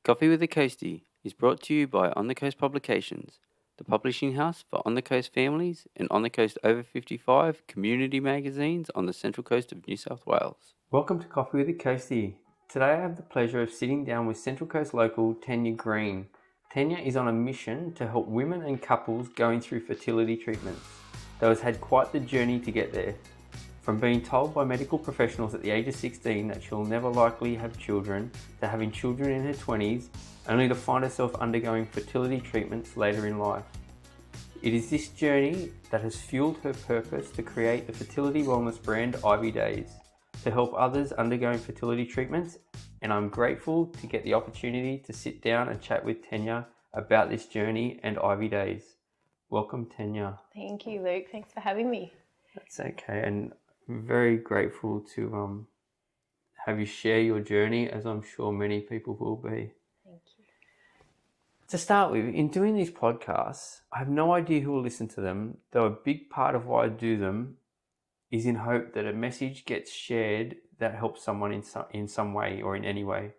Coffee with the Coastie is brought to you by On the Coast Publications, the publishing house for On the Coast families and On the Coast over 55 community magazines on the central coast of New South Wales. Welcome to Coffee with the Coastie. Today I have the pleasure of sitting down with Central Coast local Tanya Green. Tanya is on a mission to help women and couples going through fertility treatments, though has had quite the journey to get there. From being told by medical professionals at the age of 16 that she'll never likely have children, to having children in her 20s, only to find herself undergoing fertility treatments later in life. It is this journey that has fueled her purpose to create the fertility wellness brand Ivy Dayz, to help others undergoing fertility treatments, and I'm grateful to get the opportunity to sit down and chat with Tanya about this journey and Ivy Dayz. Welcome, Tanya. Thank you, Luke. Thanks for having me. That's okay, and I'm very grateful to have you share your journey, as I'm sure many people will be. Thank you. To start with, in doing these podcasts, I have no idea who will listen to them, though a big part of why I do them is in hope that a message gets shared that helps someone in some way or in any way.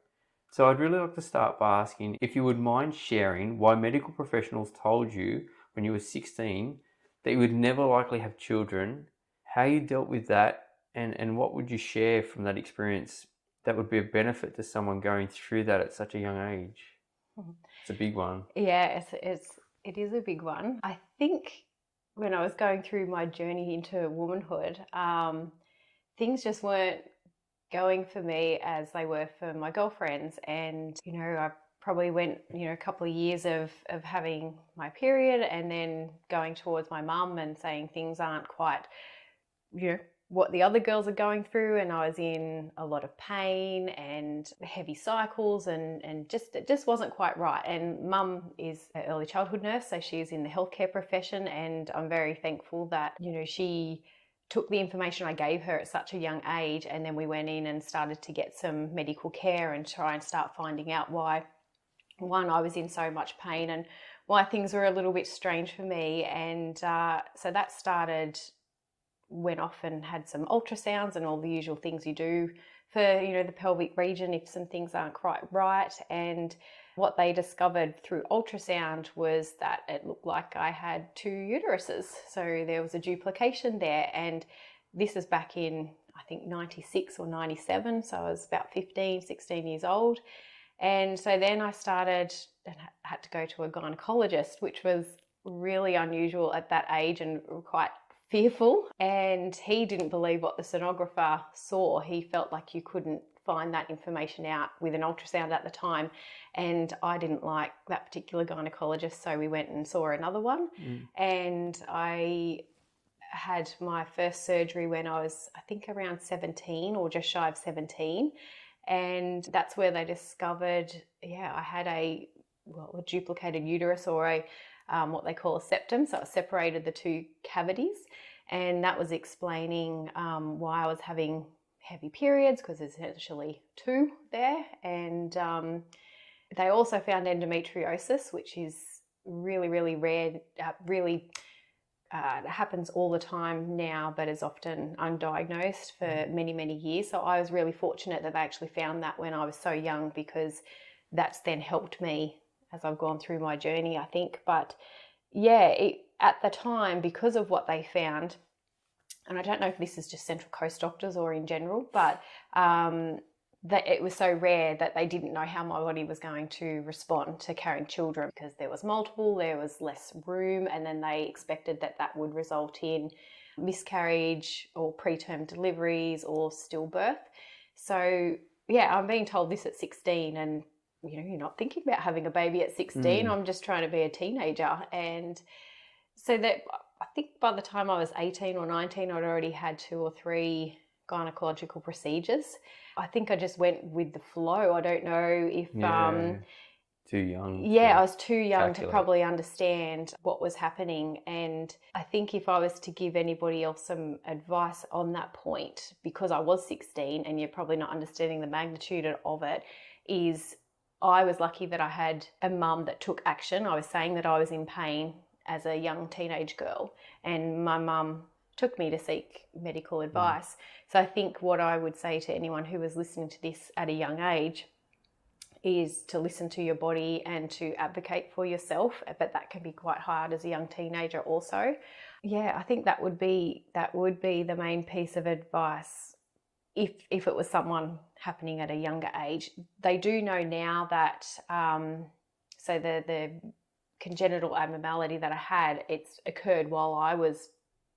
So I'd really like to start by asking if you would mind sharing why medical professionals told you when you were 16 that you would never likely have children, how you dealt with that, and what would you share from that experience that would be a benefit to someone going through that at such a young age? It's a big one. Yeah, it is a big one. I think when I was going through my journey into womanhood, things just weren't going for me as they were for my girlfriends. And, I probably went, a couple of years of having my period and then going towards my mum and saying things aren't quite, what the other girls are going through, and I was in a lot of pain and heavy cycles and it just wasn't quite right. And mum is an early childhood nurse, so she's in the healthcare profession, and I'm very thankful that, she took the information I gave her at such a young age, and then we went in and started to get some medical care and try and start finding out why, one, I was in so much pain and why things were a little bit strange for me. And so that started, went off and had some ultrasounds and all the usual things you do for, the pelvic region if some things aren't quite right. And what they discovered through ultrasound was that it looked like I had two uteruses. So there was a duplication there. And this is back in, I think, 96 or 97. So I was about 15, 16 years old. And so then I started and had to go to a gynecologist, which was really unusual at that age and quite fearful. And he didn't believe what the sonographer saw. He felt like you couldn't find that information out with an ultrasound at the time. And I didn't like that particular gynecologist, so we went and saw another one. And I had my first surgery when I was, I think, around 17 or just shy of 17. And that's where they discovered, I had a duplicated uterus, or a what they call a septum. So it separated the two cavities, and that was explaining why I was having heavy periods, because there's essentially two there. And they also found endometriosis, which is really, really rare, it happens all the time now, but is often undiagnosed for many, many years. So I was really fortunate that they actually found that when I was so young, because that's then helped me as I've gone through my journey, I think. But at the time, because of what they found, and I don't know if this is just Central Coast doctors or in general, but that it was so rare that they didn't know how my body was going to respond to carrying children, because there was multiple, there was less room, and then they expected that would result in miscarriage or preterm deliveries or stillbirth. So I'm being told this at 16, and you're not thinking about having a baby at 16. I'm just trying to be a teenager. And so that, I think by the time I was 18 or 19, I'd already had 2 or 3 gynecological procedures. I think I just went with the flow. I don't know if too young. I was too young to probably understand what was happening. And I think if I was to give anybody else some advice on that point, because I was 16 and you're probably not understanding the magnitude of it, is I was lucky that I had a mum that took action. I was saying that I was in pain as a young teenage girl, and my mum took me to seek medical advice. So I think what I would say to anyone who was listening to this at a young age is to listen to your body and to advocate for yourself, but that can be quite hard as a young teenager also. Yeah, I think that would be the main piece of advice. If it was someone happening at a younger age, they do know now that so the congenital abnormality that I had, it's occurred while I was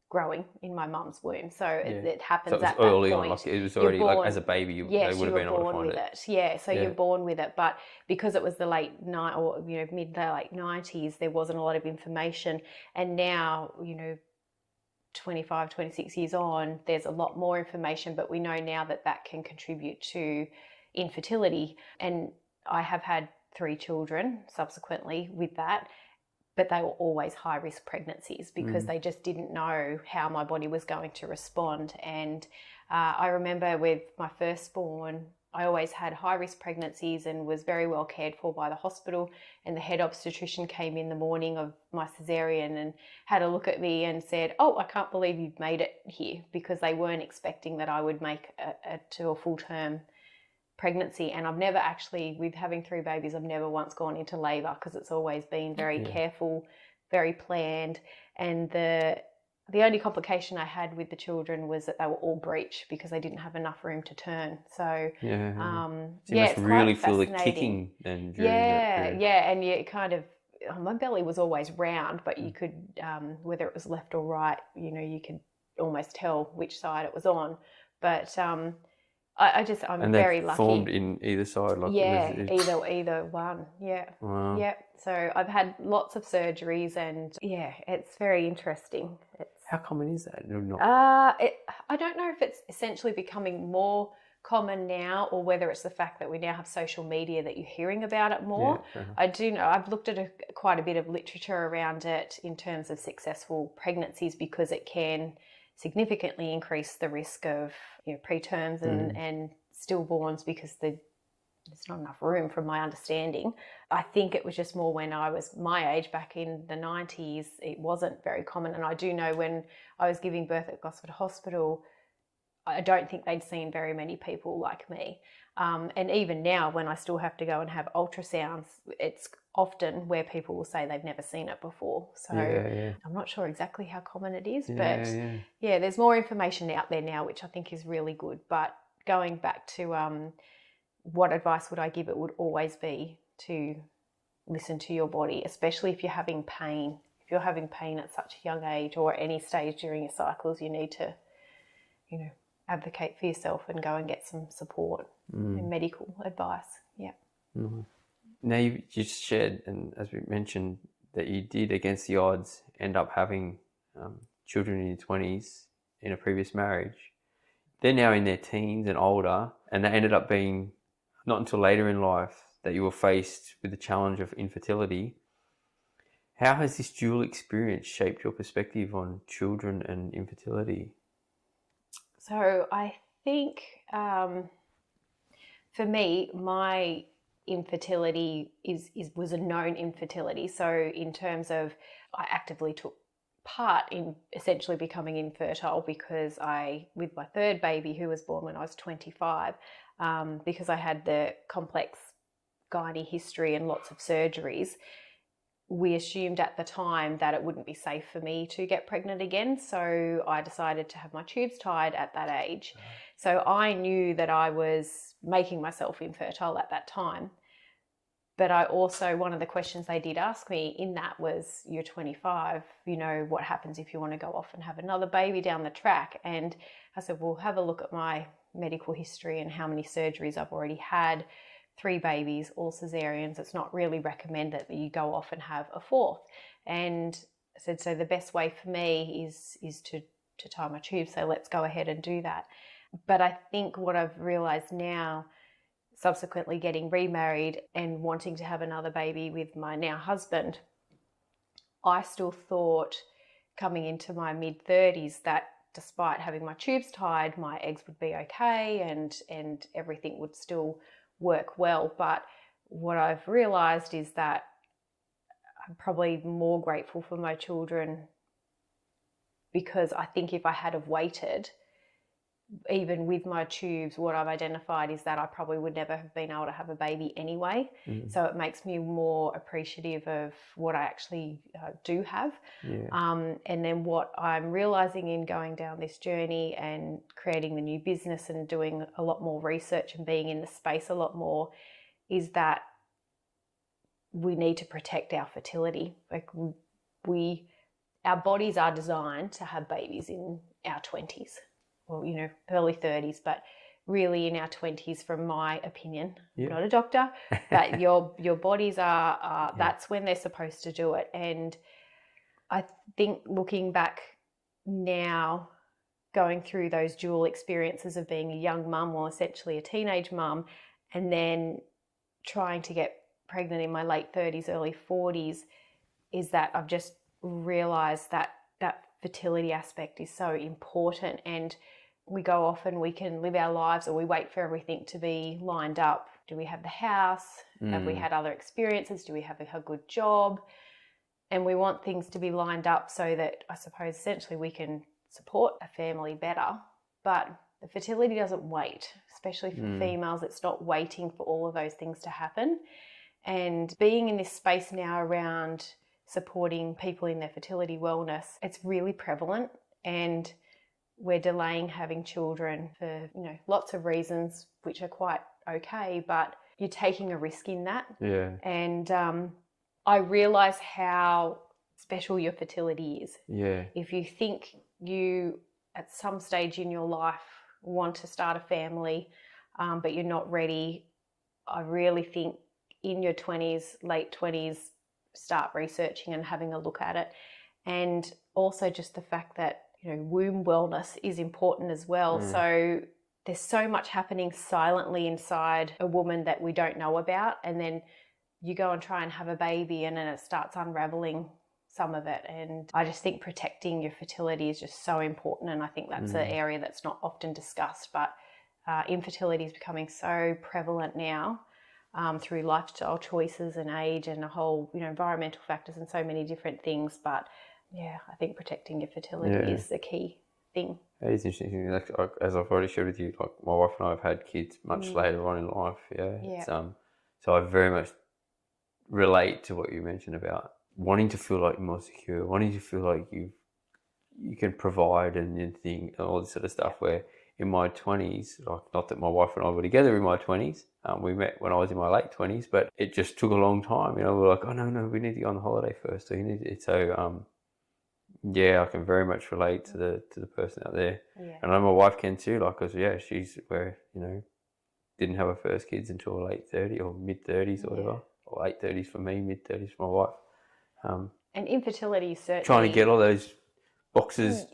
growing in my mum's womb. So it happens so it was at that early point. on, like it was already You're born, like as a baby, they would have been able to find it. Yeah, so Yeah. you're born with it. But because it was the mid to late 90s, there wasn't a lot of information. And now, 25, 26 years on, there's a lot more information, but we know now that that can contribute to infertility. And I have had 3 children subsequently with that, but they were always high risk pregnancies because they just didn't know how my body was going to respond. And I remember with my firstborn, I always had high risk pregnancies and was very well cared for by the hospital. And the head obstetrician came in the morning of my cesarean and had a look at me and said, "Oh, I can't believe you've made it here," because they weren't expecting that I would make it to a full term pregnancy. And I've never actually, with having 3 babies, I've never once gone into labour because it's always been very careful, very planned. And the only complication I had with the children was that they were all breech because they didn't have enough room to turn. So So you yeah, must it's really quite feel the fascinating. kicking then during that period. Yeah, and you kind of, my belly was always round, but you could, whether it was left or right, you could almost tell which side it was on. But I'm And very they lucky. formed in either side, like either one. Yeah. Wow. Yeah. So I've had lots of surgeries, and yeah, it's very interesting. How common is that? I don't know if it's essentially becoming more common now, or whether it's the fact that we now have social media that you're hearing about it more. Yeah, fair enough. I do know, I've looked at quite a bit of literature around it in terms of successful pregnancies, because it can significantly increase the risk of preterms and stillborns, because there's not enough room, from my understanding. I think it was just more when I was my age, back in the 90s, it wasn't very common. And I do know when I was giving birth at Gosford Hospital, I don't think they'd seen very many people like me. And even now, when I still have to go and have ultrasounds, it's often where people will say they've never seen it before. So I'm not sure exactly how common it is, but there's more information out there now, which I think is really good. But going back to what advice would I give, it would always be to listen to your body, especially if you're having pain. If you're having pain at such a young age or at any stage during your cycles, you need to, advocate for yourself and go and get some support and medical advice. Yeah. Now you just shared, and as we mentioned, that you did, against the odds, end up having children in your 20s in a previous marriage. They're now in their teens and older, and that ended up being not until later in life that you were faced with the challenge of infertility. How has this dual experience shaped your perspective on children and infertility? So I think for me, my infertility was a known infertility. So in terms of, I actively took part in essentially becoming infertile, because with my 3rd baby, who was born when I was 25, because I had the complex gynae history and lots of surgeries, we assumed at the time that it wouldn't be safe for me to get pregnant again. So I decided to have my tubes tied at that age. So I knew that I was making myself infertile at that time. But I also, one of the questions they did ask me in that was, you're 25, what happens if you want to go off and have another baby down the track? And I said, well, have a look at my medical history and how many surgeries I've already had. 3 babies, all cesareans. It's not really recommended that you go off and have a 4th. And I said, so the best way for me is to tie my tubes. So let's go ahead and do that. But I think what I've realized now, subsequently getting remarried and wanting to have another baby with my now husband, I still thought coming into my mid-30s that despite having my tubes tied, my eggs would be okay and everything would still work well. But what I've realized is that I'm probably more grateful for my children, because I think if I had have waited, even with my tubes, what I've identified is that I probably would never have been able to have a baby anyway. So it makes me more appreciative of what I actually do have. And then what I'm realizing in going down this journey and creating the new business and doing a lot more research and being in the space a lot more is that we need to protect our fertility. Like our bodies are designed to have babies in our 20s. Well, early 30s, but really in our 20s, from my opinion. I'm not a doctor, but your bodies are that's when they're supposed to do it. And I think looking back now, going through those dual experiences of being a young mum, or essentially a teenage mum, and then trying to get pregnant in my late 30s, early 40s, is that I've just realised that fertility aspect is so important. And we go off and we can live our lives, or we wait for everything to be lined up. Do we have the house? Have we had other experiences? Do we have a good job? And we want things to be lined up so that, I suppose, essentially we can support a family better. But the fertility doesn't wait, especially for females. It's not waiting for all of those things to happen. And being in this space now around supporting people in their fertility wellness, it's really prevalent, and we're delaying having children for lots of reasons, which are quite okay, but you're taking a risk in that. And I realise how special your fertility is. If you think you at some stage in your life want to start a family, but you're not ready, I really think in your 20s, late 20s, start researching and having a look at it. And also just the fact that womb wellness is important as well. So there's so much happening silently inside a woman that we don't know about, and then you go and try and have a baby and then it starts unraveling some of it. And I just think protecting your fertility is just so important, and I think that's an area that's not often discussed, but infertility is becoming so prevalent now. Through lifestyle choices and age and a whole, environmental factors and so many different things. But yeah, I think protecting your fertility is the key thing. It is interesting. Like, as I've already shared with you, like my wife and I have had kids much later on in life. It's, so I very much relate to what you mentioned about wanting to feel like you're more secure, wanting to feel like you can provide and think and all this sort of stuff. Where in my 20s, like, not that my wife and I were together in my 20s, we met when I was in my late 20s, but it just took a long time. We're like, oh no, we need to go on holiday first. So I can very much relate to the person out there, and I know my wife can too. Like, cause she's where didn't have her first kids until late 30s or mid 30s or whatever, or late 30s for me, mid 30s for my wife. And infertility is certainly trying to get all those boxes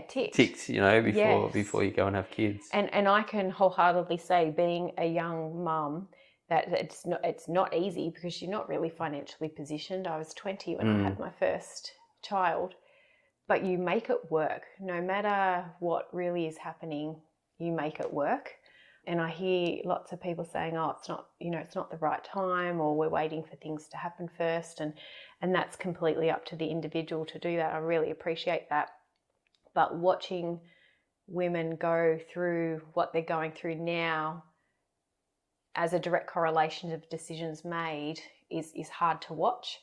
ticks, before you go and have kids. And I can wholeheartedly say, being a young mum, that it's not easy, because you're not really financially positioned. I was 20 when I had my first child, but you make it work. No matter what really is happening, you make it work. And I hear lots of people saying, oh, it's not the right time, or we're waiting for things to happen first. And that's completely up to the individual to do that. I really appreciate that. But watching women go through what they're going through now as a direct correlation of decisions made is hard to watch.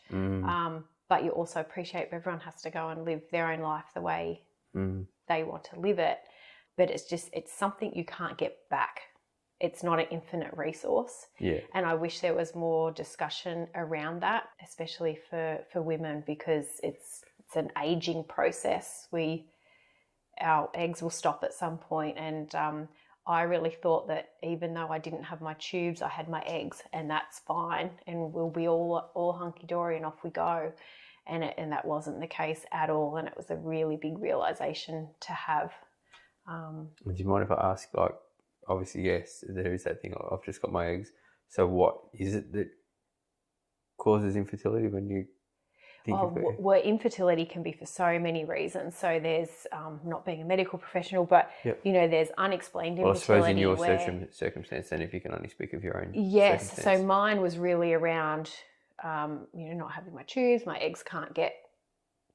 But you also appreciate everyone has to go and live their own life the way they want to live it. But it's something you can't get back. It's not an infinite resource. And I wish there was more discussion around that, especially for women, because it's an aging process. Our eggs will stop at some point, and I really thought that even though I didn't have my tubes, I had my eggs, and that's fine, and we'll be all hunky-dory and off we go. And that wasn't the case at all, and it was a really big realisation to have. Do you mind if I ask, like, obviously, yes, there is that thing, I've just got my eggs. So what is it that causes infertility when you think of it? Well, infertility can be for so many reasons. So there's not being a medical professional, but, there's unexplained infertility. Well, I suppose in your circumstance, then, if you can only speak of your own circumstance. So mine was really around, not having my tubes, my eggs can't get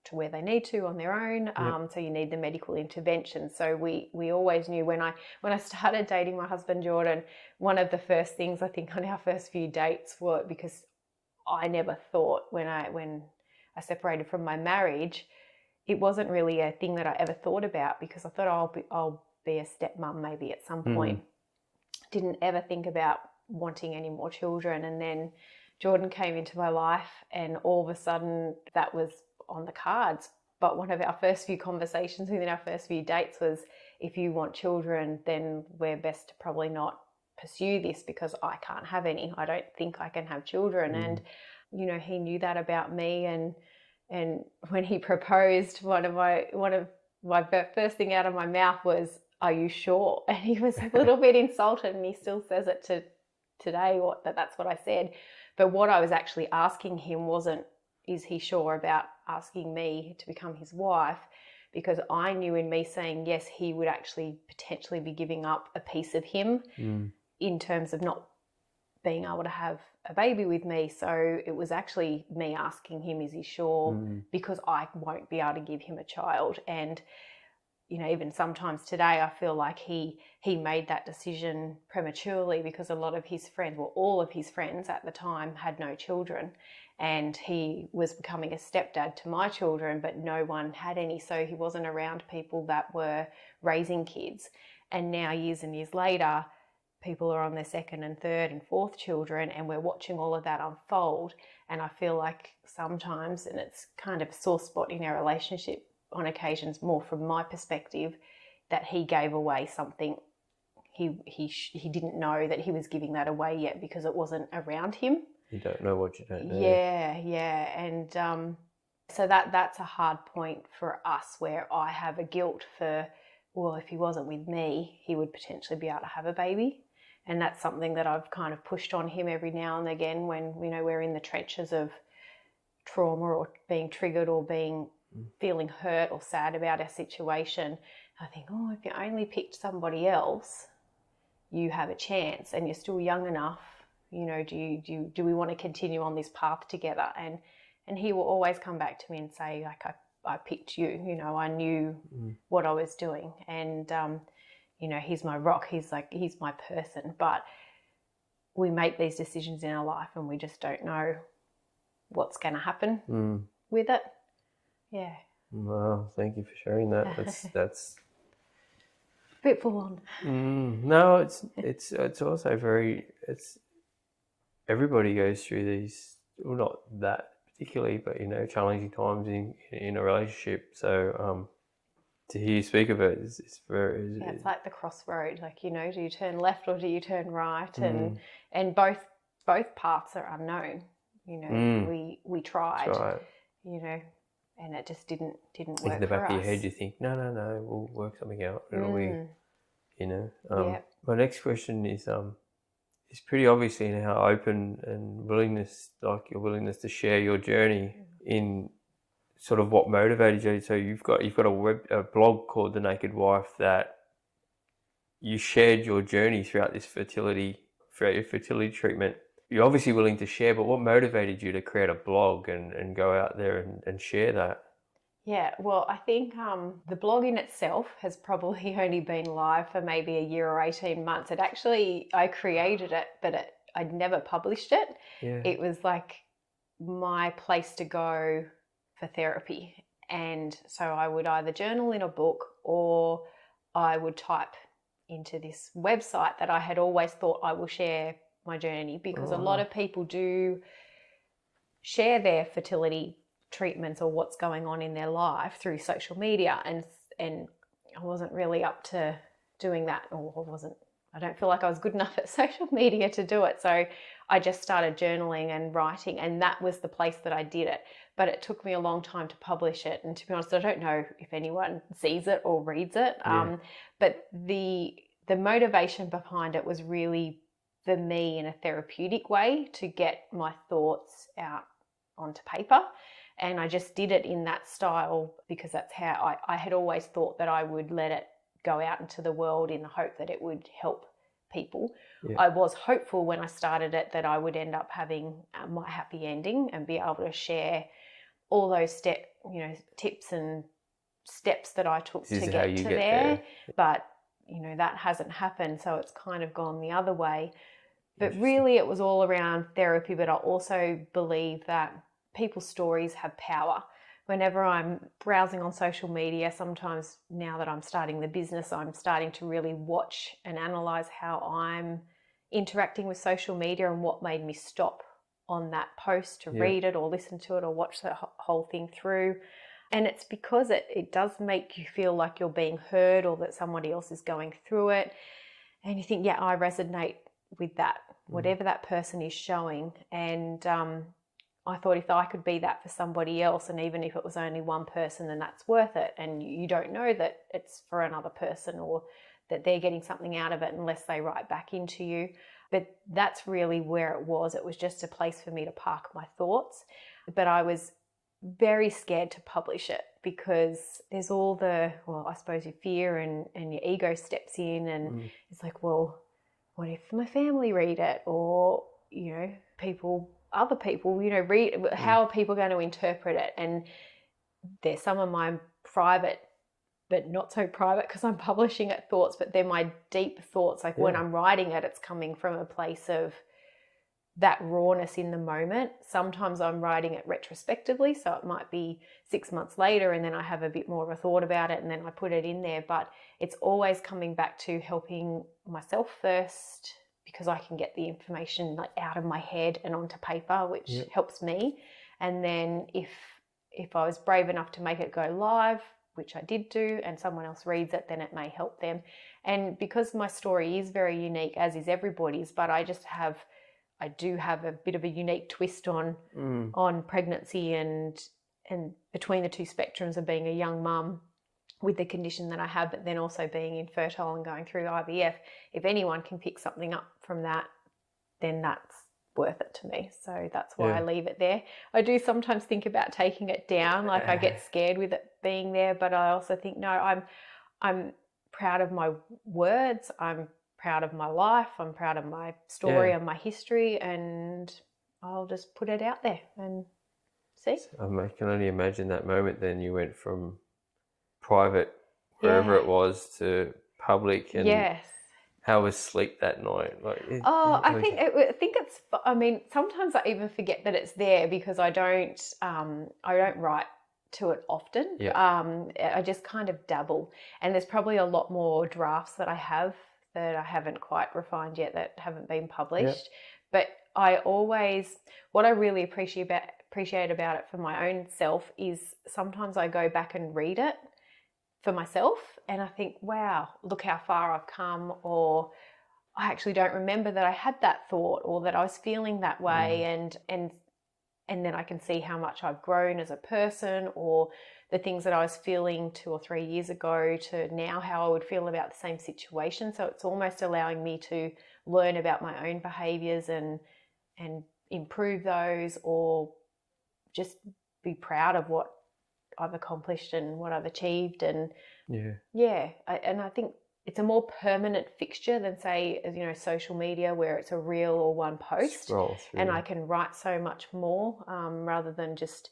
to where they need to on their own. So you need the medical intervention. So we always knew when I started dating my husband Jordan, one of the first things I think on our first few dates were, because I never thought when I separated from my marriage, it wasn't really a thing that I ever thought about, because I thought I'll be a stepmom maybe at some point. Didn't ever think about wanting any more children. And then Jordan came into my life and all of a sudden that was on the cards. But one of our first few conversations within our first few dates was, if you want children, then we're best to probably not pursue this, because I can't have any. I don't think I can have children. And, you know, he knew that about me. And when he proposed, one of my first thing out of my mouth was, "Are you sure?" And he was a little bit insulted, and he still says it to today, that's what I said. But what I was actually asking him wasn't, is he sure about asking me to become his wife? Because I knew in me saying yes, he would actually potentially be giving up a piece of him in terms of not being able to have a baby with me. So it was actually me asking him, is he sure? Because I won't be able to give him a child. And, you know, even sometimes today I feel like he made that decision prematurely, because a lot of his friends, well, all of his friends at the time had no children, and he was becoming a stepdad to my children, but no one had any. So he wasn't around people that were raising kids. And now, years and years later, people are on their second and third and fourth children, and we're watching all of that unfold. And I feel like sometimes, and it's kind of a sore spot in our relationship on occasions, more from my perspective, that he gave away something. He didn't know that he was giving that away yet, because it wasn't around him. You don't know what you don't know. Yeah. And so that's a hard point for us, where I have a guilt for, well, if he wasn't with me, he would potentially be able to have a baby. And that's something that I've kind of pushed on him every now and again when, you know, we're in the trenches of trauma or being triggered or feeling hurt or sad about our situation. I think, oh, if you only picked somebody else, you have a chance, and you're still young enough. You know, do we want to continue on this path together? And he will always come back to me and say, like, I picked you. You know, I knew what I was doing, and you know, he's my rock. He's my person. But we make these decisions in our life, and we just don't know what's going to happen with it. Yeah. Well, thank you for sharing that. That's a bit full on. No, it's also everybody goes through these, well, not that particularly, but, you know, challenging times in a relationship. So to hear you speak of it is very. Yeah, it's like the crossroad. Like, you know, do you turn left or do you turn right? And both paths are unknown. You know, we tried. You know, and it just didn't work for us. In the back of your head, you think, no, we'll work something out. It'll be, you know. My next question is pretty obviously in how open and your willingness to share your journey in sort of what motivated you. So you've got a blog called The Naked Wife that you shared your journey throughout your fertility treatment. You're obviously willing to share, but what motivated you to create a blog and go out there and share that? Yeah, well, I think the blog in itself has probably only been live for maybe a year or 18 months. I created it, but I'd never published it. Yeah. It was like my place to go for therapy. And so I would either journal in a book, or I would type into this website that I had always thought I will share my journey, because a lot of people do share their fertility treatments or what's going on in their life through social media, and I wasn't really up to doing that, or I don't feel like I was good enough at social media to do it. So I just started journaling and writing, and that was the place that I did it. But it took me a long time to publish it, and to be honest, I don't know if anyone sees it or reads it. But the motivation behind it was really for me in a therapeutic way to get my thoughts out onto paper. And I just did it in that style because that's how I had always thought that I would let it go out into the world in the hope that it would help people. Yeah. I was hopeful when I started it that I would end up having my happy ending and be able to share all those tips and steps that I took to get to there. But, that hasn't happened. So it's kind of gone the other way. But really it was all around therapy. But I also believe that people's stories have power. Whenever I'm browsing on social media, sometimes now that I'm starting the business, I'm starting to really watch and analyze how I'm interacting with social media and what made me stop on that post to read it or listen to it or watch the whole thing through. And it's because it does make you feel like you're being heard or that somebody else is going through it. And you think, I resonate with that, whatever that person is showing. And I thought if I could be that for somebody else, and even if it was only one person, then that's worth it. And you don't know that it's for another person or that they're getting something out of it unless they write back into you. But that's really where it was. It was just a place for me to park my thoughts. But I was very scared to publish it because there's all the, I suppose your fear and your ego steps in, and it's like, well, what if my family read it, or other people read, how are people going to interpret it? And there's some of my private but not so private because I'm publishing it thoughts, but they're my deep thoughts. Like when I'm writing it, it's coming from a place of that rawness in the moment. Sometimes I'm writing it retrospectively, so it might be 6 months later and then I have a bit more of a thought about it and then I put it in there. But it's always coming back to helping myself first, because I can get the information out of my head and onto paper, which helps me. And then if I was brave enough to make it go live, which I did do, and someone else reads it, then it may help them. And because my story is very unique, as is everybody's, but I do have a bit of a unique twist on pregnancy and between the two spectrums of being a young mum with the condition that I have, but then also being infertile and going through IVF. If anyone can pick something up from that, then that's worth it to me. So that's why I leave it there. I do sometimes think about taking it down, like I get scared with it being there, but I also think, no, I'm proud of my words, I'm proud of my life, I'm proud of my story and my history, and I'll just put it out there and see. I can only imagine that moment then. You went from private, wherever it was, to public, and how was sleep that night? I think it's. I mean, sometimes I even forget that it's there because I don't write to it often. I just kind of dabble, and there's probably a lot more drafts that I have that I haven't quite refined yet, that haven't been published. But what I really appreciate about it for my own self is sometimes I go back and read it for myself and I think, wow, look how far I've come, or I actually don't remember that I had that thought or that I was feeling that way, and then I can see how much I've grown as a person, or the things that I was feeling 2 or 3 years ago to now how I would feel about the same situation. So it's almost allowing me to learn about my own behaviours and improve those, or just be proud of what I've accomplished and what I've achieved. And I think it's a more permanent fixture than, say, social media, where it's a reel or one post, and I can write so much more rather than just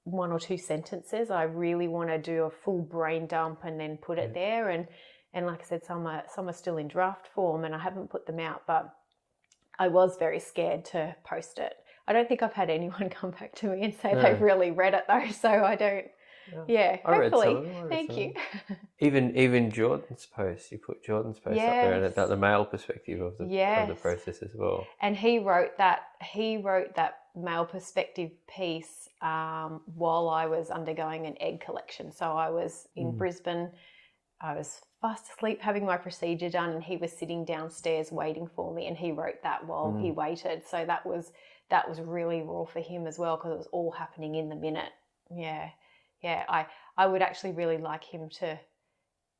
1 or 2 sentences. I really want to do a full brain dump and then put it there, and like I said, some are still in draft form and I haven't put them out, but I was very scared to post it. I don't think I've had anyone come back to me and say they've really read it though, so I don't. Hopefully. Thank you. Even Jordan's post, you put Jordan's post up there, and about the male perspective of the process as well. And he wrote that male perspective piece while I was undergoing an egg collection. So I was in Brisbane. I was fast asleep having my procedure done, and he was sitting downstairs waiting for me, and he wrote that while he waited. So that was really raw for him as well, because it was all happening in the minute. I would actually really like him to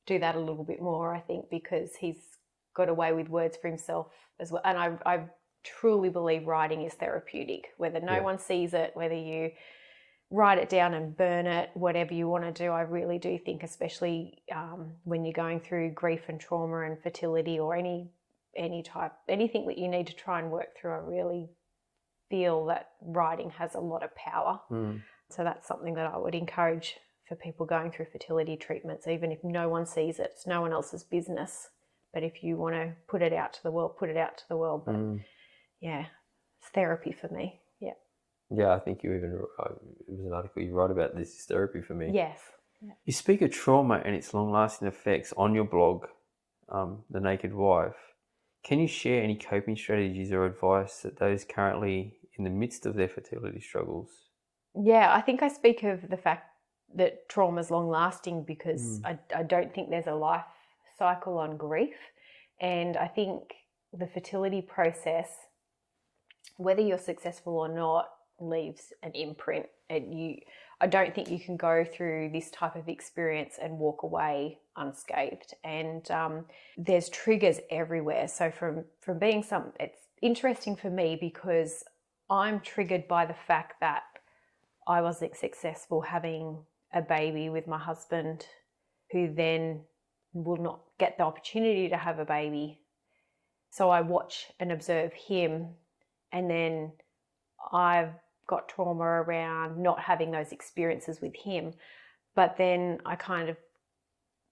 do that a little bit more, I think, because he's got a way with words for himself as well. And I truly believe writing is therapeutic, whether no one sees it, whether you write it down and burn it, whatever you want to do. I really do think, especially when you're going through grief and trauma and fertility, or anything that you need to try and work through, I really feel that writing has a lot of power. So that's something that I would encourage for people going through fertility treatments, even if no one sees it. It's no one else's business. But if you want to put it out to the world, put it out to the world. But yeah, it's therapy for me. Yeah. Yeah, I think you even, it was an article you wrote about this, is therapy for me. Yes. Yeah. You speak of trauma and its long-lasting effects on your blog, The Naked Wife. Can you share any coping strategies or advice that those currently in the midst of their fertility struggles? Yeah, I think I speak of the fact that trauma is long-lasting because I don't think there's a life cycle on grief. And I think the fertility process, whether you're successful or not, leaves an imprint. I don't think you can go through this type of experience and walk away unscathed. And there's triggers everywhere. So from being it's interesting for me because I'm triggered by the fact that I wasn't successful having a baby with my husband, who then will not get the opportunity to have a baby. So I watch and observe him, and then I've got trauma around not having those experiences with him. But then I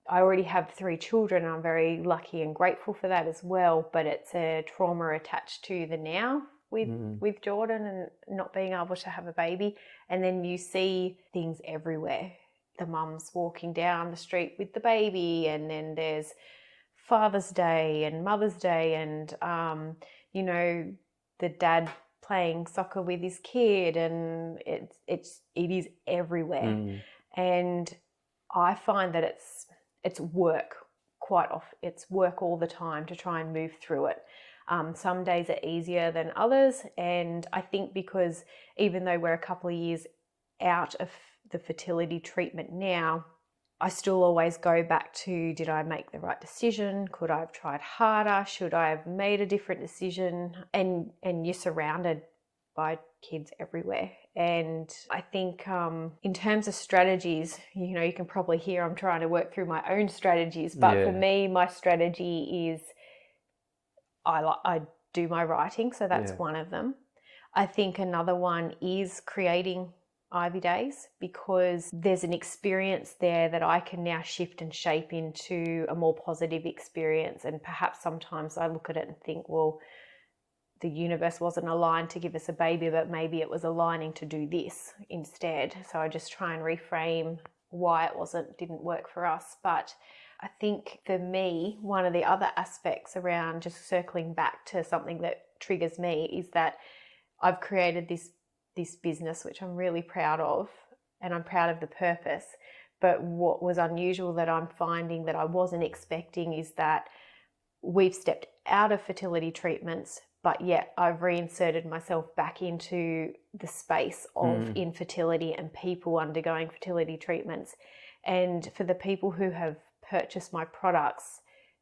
already have 3 children. I'm very lucky and grateful for that as well, but it's a trauma attached to the now with Jordan and not being able to have a baby. And then you see things everywhere. The mum's walking down the street with the baby, and then there's Father's Day and Mother's Day, and the dad playing soccer with his kid, and it is everywhere. And I find that it's work quite often. It's work all the time to try and move through it. Some days are easier than others, and I think because even though we're a couple of years out of the fertility treatment now, I still always go back to, did I make the right decision? Could I have tried harder? Should I have made a different decision? And you're surrounded by kids everywhere. And I think in terms of strategies, you can probably hear I'm trying to work through my own strategies. But for me, my strategy is I do my writing. So that's one of them. I think another one is creating Ivy Dayz, because there's an experience there that I can now shift and shape into a more positive experience. And perhaps sometimes I look at it and think, well, the universe wasn't aligned to give us a baby, but maybe it was aligning to do this instead. So I just try and reframe why it didn't work for us. But I think for me, one of the other aspects around, just circling back to something that triggers me, is that I've created this business, which I'm really proud of, and I'm proud of the purpose. But what was unusual that I'm finding that I wasn't expecting is that we've stepped out of fertility treatments, but yet I've reinserted myself back into the space of infertility and people undergoing fertility treatments. And for the people who have purchased my products,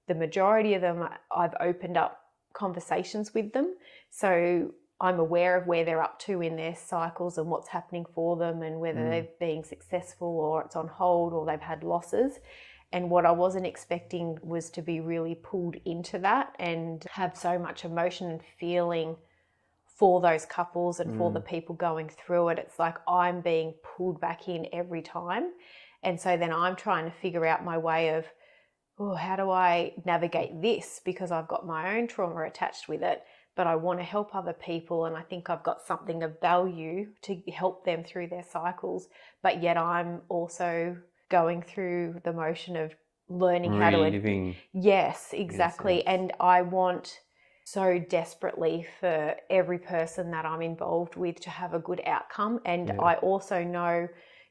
the majority of them, I've opened up conversations with them. So I'm aware of where they're up to in their cycles and what's happening for them, and whether they're being successful or it's on hold or they've had losses. And what I wasn't expecting was to be really pulled into that and have so much emotion and feeling for those couples and for the people going through it. It's like I'm being pulled back in every time. And so then I'm trying to figure out my way of, how do I navigate this? Because I've got my own trauma attached with it, but I want to help other people, and I think I've got something of value to help them through their cycles, but yet I'm also going through the motion of learning how to... Yes, exactly. And I want so desperately for every person that I'm involved with to have a good outcome. And I also know,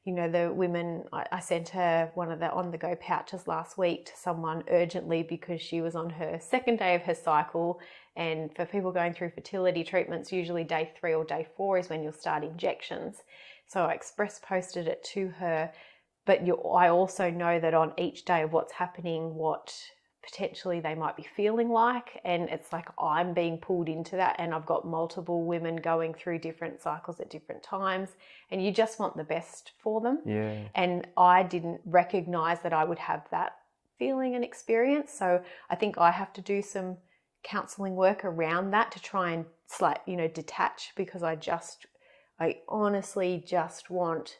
the women, I sent her one of the on-the-go pouches last week to someone urgently because she was on her second day of her cycle. And for people going through fertility treatments, usually day 3 or day 4 is when you'll start injections. So I express posted it to her. But I also know that on each day of what's happening, what potentially they might be feeling like. And it's like I'm being pulled into that. And I've got multiple women going through different cycles at different times. And you just want the best for them. Yeah. And I didn't recognize that I would have that feeling and experience. So I think I have to do some counselling work around that to try and detach, because I honestly just want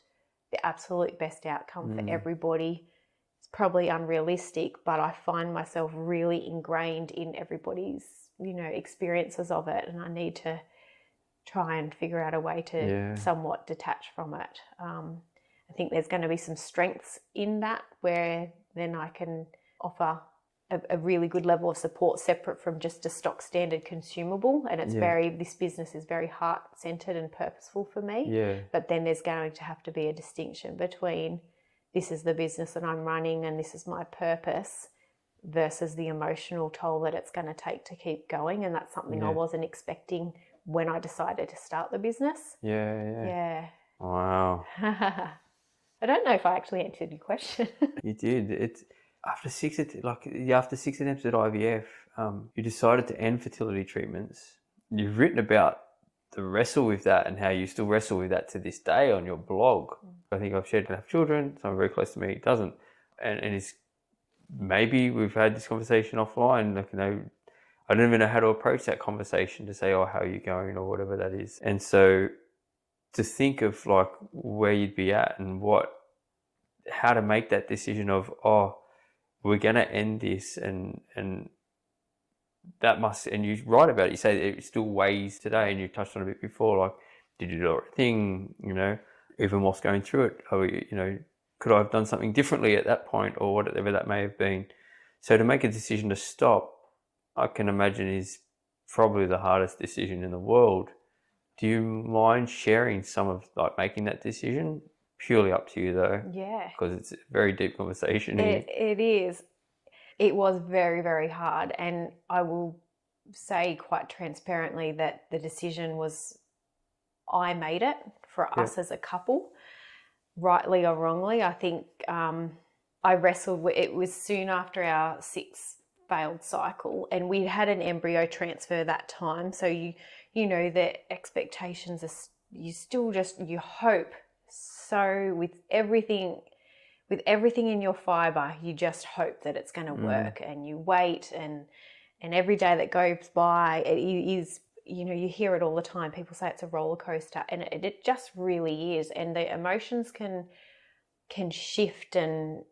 the absolute best outcome for everybody. It's probably unrealistic, but I find myself really ingrained in everybody's, experiences of it, and I need to try and figure out a way to somewhat detach from it. I think there's going to be some strengths in that, where then I can offer a really good level of support separate from just a stock standard consumable. And it's this business is very heart-centered and purposeful for me. Yeah. But then there's going to have to be a distinction between this is the business that I'm running and this is my purpose, versus the emotional toll that it's going to take to keep going. And that's something I wasn't expecting when I decided to start the business. Yeah. Wow. I don't know if I actually answered your question. You did. It's after six attempts at IVF, you decided to end fertility treatments. You've written about the wrestle with that and how you still wrestle with that to this day on your blog. I think I've shared to have children. Someone very close to me doesn't, and it's maybe we've had this conversation offline. I don't even know how to approach that conversation to say, "Oh, how are you going?" or whatever that is. And so, to think of where you'd be at and how to make that decision of, oh, we're going to end this, and that must, and you write about it, you say it still weighs today, and you touched on it a bit before, did you do the right thing, even whilst going through it, could I have done something differently at that point, or whatever that may have been. So to make a decision to stop, I can imagine is probably the hardest decision in the world. Do you mind sharing some of making that decision? Purely up to you though. Yeah. Because it's a very deep conversation. It is. It was very, very hard. And I will say quite transparently that the decision was, I made it for us as a couple, rightly or wrongly. I think I wrestled with it. Was soon after our 6th failed cycle, and we had an embryo transfer that time. So the expectations are, you hope. So with everything in your fibre, you just hope that it's going to work, and you wait, and every day that goes by, it is, you hear it all the time. People say it's a roller coaster, and it just really is. And the emotions can shift and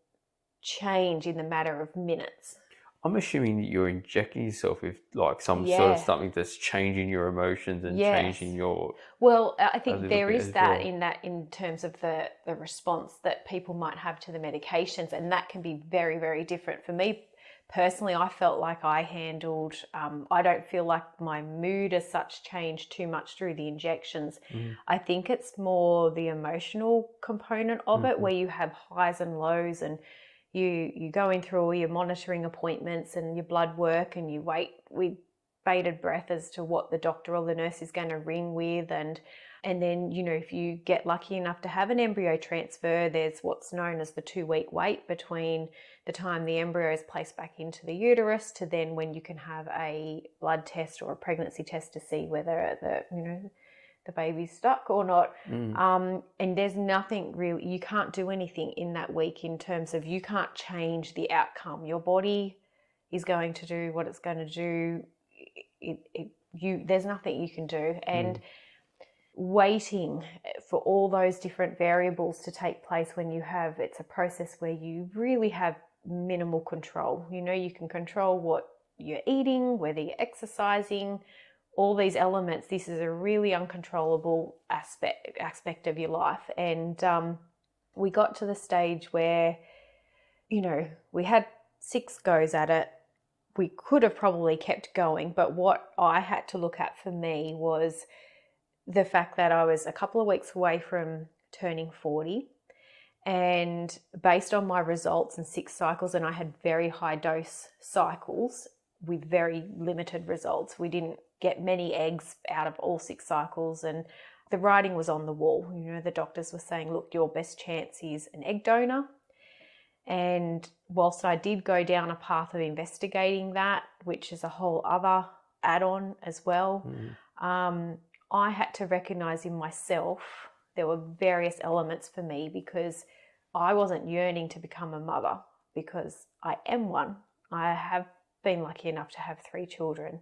change in the matter of minutes. I'm assuming that you're injecting yourself with some sort of something that's changing your emotions and changing your... Well, I think there is that in terms of the response that people might have to the medications, and that can be very, very different. For me personally, I felt like I handled, I don't feel like my mood as such changed too much through the injections. I think it's more the emotional component of it, where you have highs and lows, and you going through all your monitoring appointments and your blood work, and you wait with bated breath as to what the doctor or the nurse is going to ring with, and then if you get lucky enough to have an embryo transfer, there's what's known as the 2-week wait between the time the embryo is placed back into the uterus to then when you can have a blood test or a pregnancy test to see whether the baby's stuck or not. And there's nothing really, you can't do anything in that week in terms of, you can't change the outcome. Your body is going to do what it's going to do. There's nothing you can do. And waiting for all those different variables to take place when it's a process where you really have minimal control. You can control what you're eating, whether you're exercising, all these elements. This is a really uncontrollable aspect of your life. And we got to the stage where, we had 6 goes at it. We could have probably kept going, but what I had to look at for me was the fact that I was a couple of weeks away from turning 40, and based on my results and 6 cycles, and I had very high dose cycles with very limited results. We didn't get many eggs out of all 6 cycles, and the writing was on the wall. The doctors were saying, look, your best chance is an egg donor. And whilst I did go down a path of investigating that, which is a whole other add-on as well, I had to recognise in myself there were various elements for me, because I wasn't yearning to become a mother, because I am one. I have been lucky enough to have 3 children.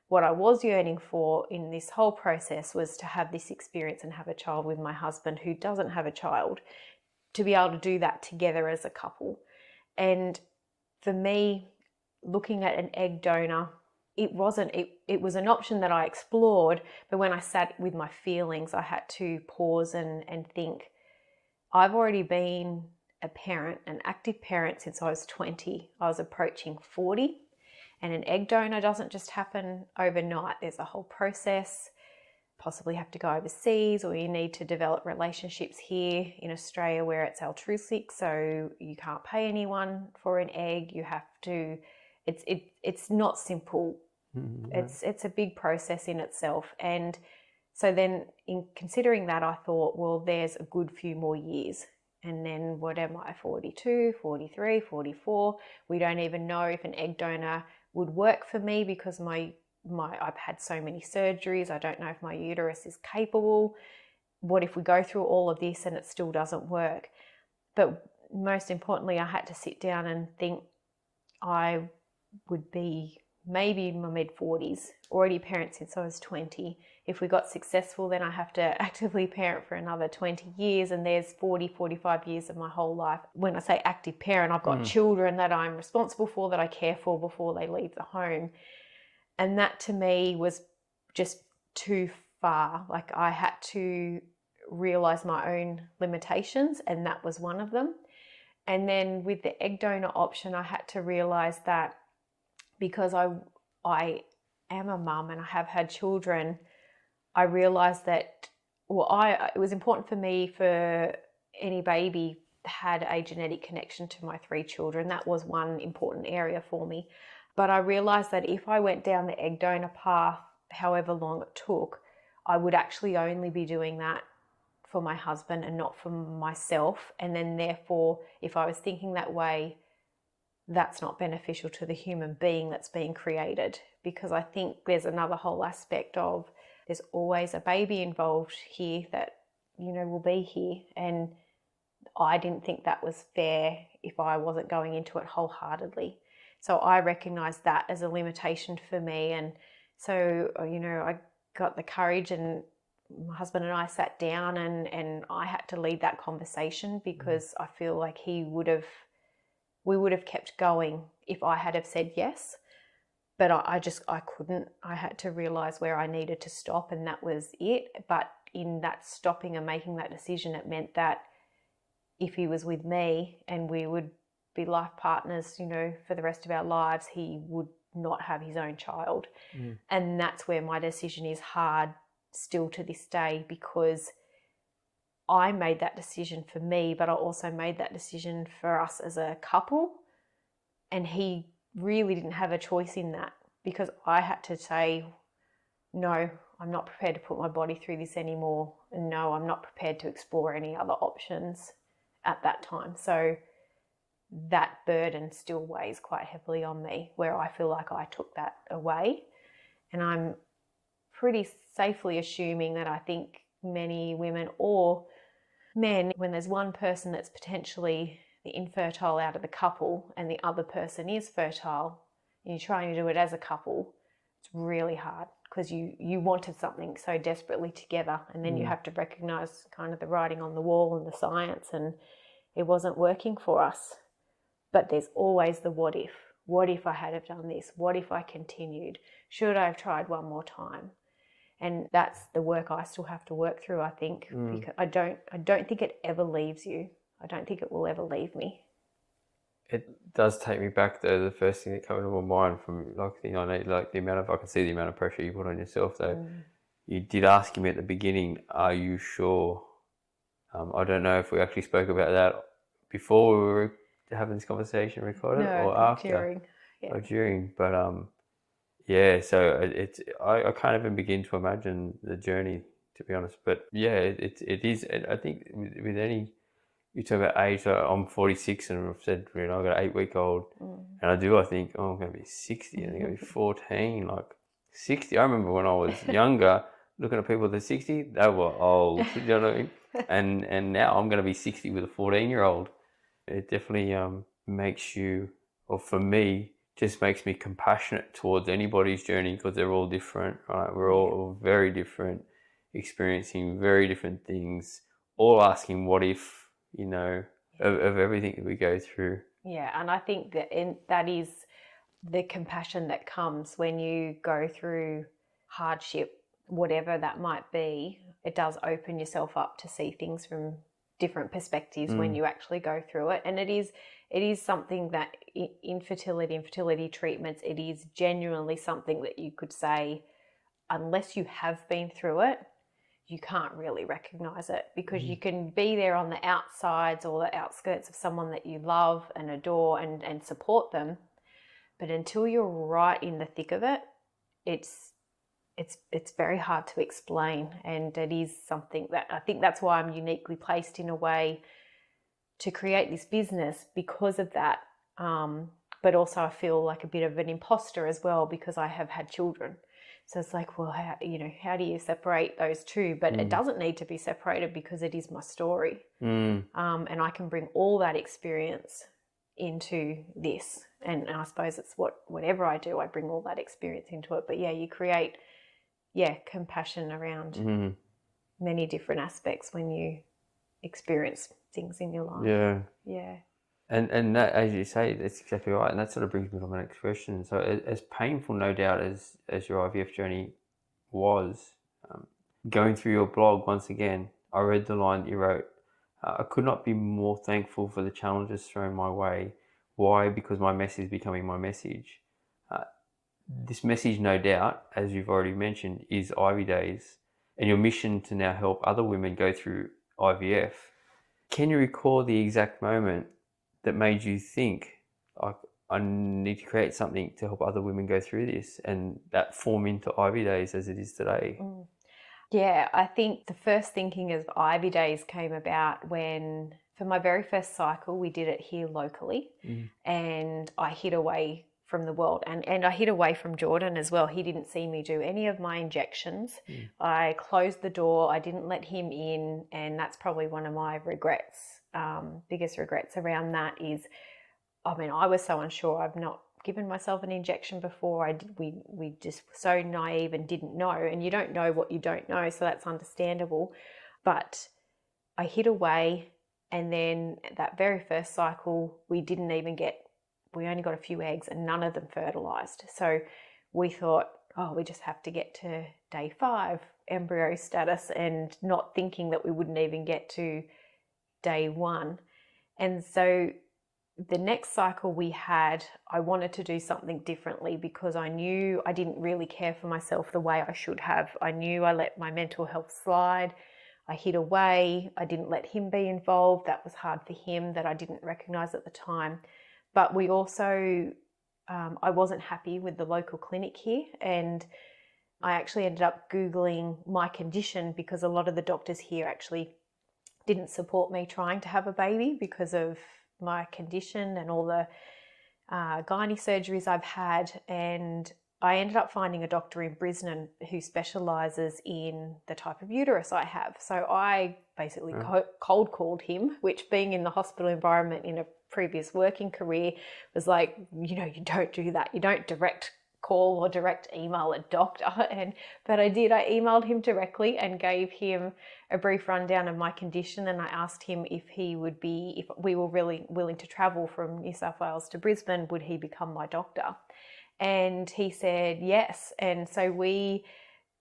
what I was yearning for in this whole process was to have this experience and have a child with my husband who doesn't have a child, to be able to do that together as a couple. And for me, looking at an egg donor, it was an option that I explored, but when I sat with my feelings, I had to pause and think, I've already been a parent, an active parent, since I was 20. I was approaching 40, and an egg donor doesn't just happen overnight. There's a whole process. Possibly have to go overseas, or you need to develop relationships here in Australia where it's altruistic, so you can't pay anyone for an egg. You have to, it's not simple. Mm-hmm. It's a big process in itself. And so then in considering that, I thought, well, there's a good few more years. And then what am I, 42, 43, 44? We don't even know if an egg donor would work for me because I've had so many surgeries. I don't know if my uterus is capable. What if we go through all of this and it still doesn't work? But most importantly, I had to sit down and think I would be maybe in my mid-40s, already a parent since I was 20. If we got successful, then I have to actively parent for another 20 years, and there's 40, 45 years of my whole life. When I say active parent, I've got children that I'm responsible for, that I care for before they leave the home. And that to me was just too far. Like, I had to realize my own limitations, and that was one of them. And then with the egg donor option, I had to realize that because I am a mum and I have had children, I realized that, it was important for me for any baby had a genetic connection to my 3 children. That was one important area for me. But I realized that if I went down the egg donor path, however long it took, I would actually only be doing that for my husband and not for myself. And then therefore, if I was thinking that way, that's not beneficial to the human being that's being created. Because I think there's another whole aspect of, there's always a baby involved here that, will be here. And I didn't think that was fair if I wasn't going into it wholeheartedly. So I recognized that as a limitation for me. And so, I got the courage, and my husband and I sat down and I had to lead that conversation, because I feel like we would have kept going if I had have said yes. But I couldn't. I had to realize where I needed to stop, and that was it. But in that stopping and making that decision, it meant that if he was with me and we would be life partners, for the rest of our lives, he would not have his own child. And that's where my decision is hard still to this day, because I made that decision for me, but I also made that decision for us as a couple. And he really didn't have a choice in that, because I had to say, no, I'm not prepared to put my body through this anymore. And no, I'm not prepared to explore any other options at that time. So that burden still weighs quite heavily on me, where I feel like I took that away. And I'm pretty safely assuming that I think many women or men, when there's one person that's potentially the infertile out of the couple and the other person is fertile, and you're trying to do it as a couple, it's really hard, because you wanted something so desperately together, and then you have to recognize kind of the writing on the wall and the science, and it wasn't working for us. But there's always the what if. What if I had have done this? What if I continued? Should I have tried one more time? And that's the work I still have to work through, I think, because I don't think it ever leaves you. I don't think it will ever leave me. It does take me back, though. The first thing that comes to my mind from I can see the amount of pressure you put on yourself, though. You did ask me at the beginning, are you sure? I don't know if we actually spoke about that before we were having this conversation recorded, or after. During. Yeah. Or during, but so I can't even begin to imagine the journey, to be honest. But yeah, it is. I think with any, you talk about age. I'm 46, and I've said, I've got an 8-week-old, and I think, I'm going to be 60, and I'm going to be 14, like 60. I remember when I was younger, looking at people that are 60, they were old. You know what I mean? And now I'm going to be 60 with a 14-year-old. It definitely makes you, or for me, just makes me compassionate towards anybody's journey, because they're all different, right? We're all very different, experiencing very different things, all asking what if, you know, of everything that we go through. Yeah, and I think that is the compassion that comes when you go through hardship, whatever that might be. It does open yourself up to see things from different perspectives when you actually go through it. And it is something that infertility and fertility treatments, it is genuinely something that you could say, unless you have been through it, you can't really recognize it, because you can be there on the outsides or the outskirts of someone that you love and adore and support them. But until you're right in the thick of it, it's very hard to explain. And it is something that I think that's why I'm uniquely placed in a way to create this business, because of that. But also I feel like a bit of an imposter as well, because I have had children. So it's like, well, how do you separate those two? But it doesn't need to be separated, because it is my story. And I can bring all that experience into this. And I suppose it's whatever I do, I bring all that experience into it. But yeah, you create, compassion around many different aspects when you experience things in your life. Yeah. Yeah. And that, as you say, that's exactly right. And that sort of brings me to my next question. So as painful, no doubt, as your IVF journey was, going through your blog once again, I read the line that you wrote, I could not be more thankful for the challenges thrown my way. Why? Because my mess is becoming my message. This message, no doubt, as you've already mentioned, is Ivy Dayz, and your mission to now help other women go through IVF. Can you recall the exact moment that made you think, like, I need to create something to help other women go through this, and that form into Ivy Dayz as it is today? Yeah, I think the first thinking of Ivy Dayz came about when, for my very first cycle, we did it here locally, and I hid away from the world, and I hid away from Jordan as well. He didn't see me do any of my injections. I closed the door, I didn't let him in, and that's probably one of my regrets, biggest regrets around that is, I was so unsure. I've not given myself an injection before. We just were so naive and didn't know, and you don't know what you don't know, so that's understandable. But I hid away, and then that very first cycle, we only got a few eggs and none of them fertilized. So we thought, we just have to get to day 5 embryo status, and not thinking that we wouldn't even get to day 1. And so the next cycle we had, I wanted to do something differently, because I knew I didn't really care for myself the way I should have. I knew I let my mental health slide. I hid away. I didn't let him be involved. That was hard for him, that I didn't recognize at the time. But we also, I wasn't happy with the local clinic here, and I actually ended up Googling my condition, because a lot of the doctors here actually didn't support me trying to have a baby because of my condition and all the gynae surgeries I've had. And I ended up finding a doctor in Brisbane who specialises in the type of uterus I have. So I basically cold called him, which, being in the hospital environment in a previous working career, was like, you don't do that. You don't direct call or direct email a doctor. But I did. I emailed him directly and gave him a brief rundown of my condition, and I asked him if we were really willing to travel from New South Wales to Brisbane, would he become my doctor? And he said yes. And so we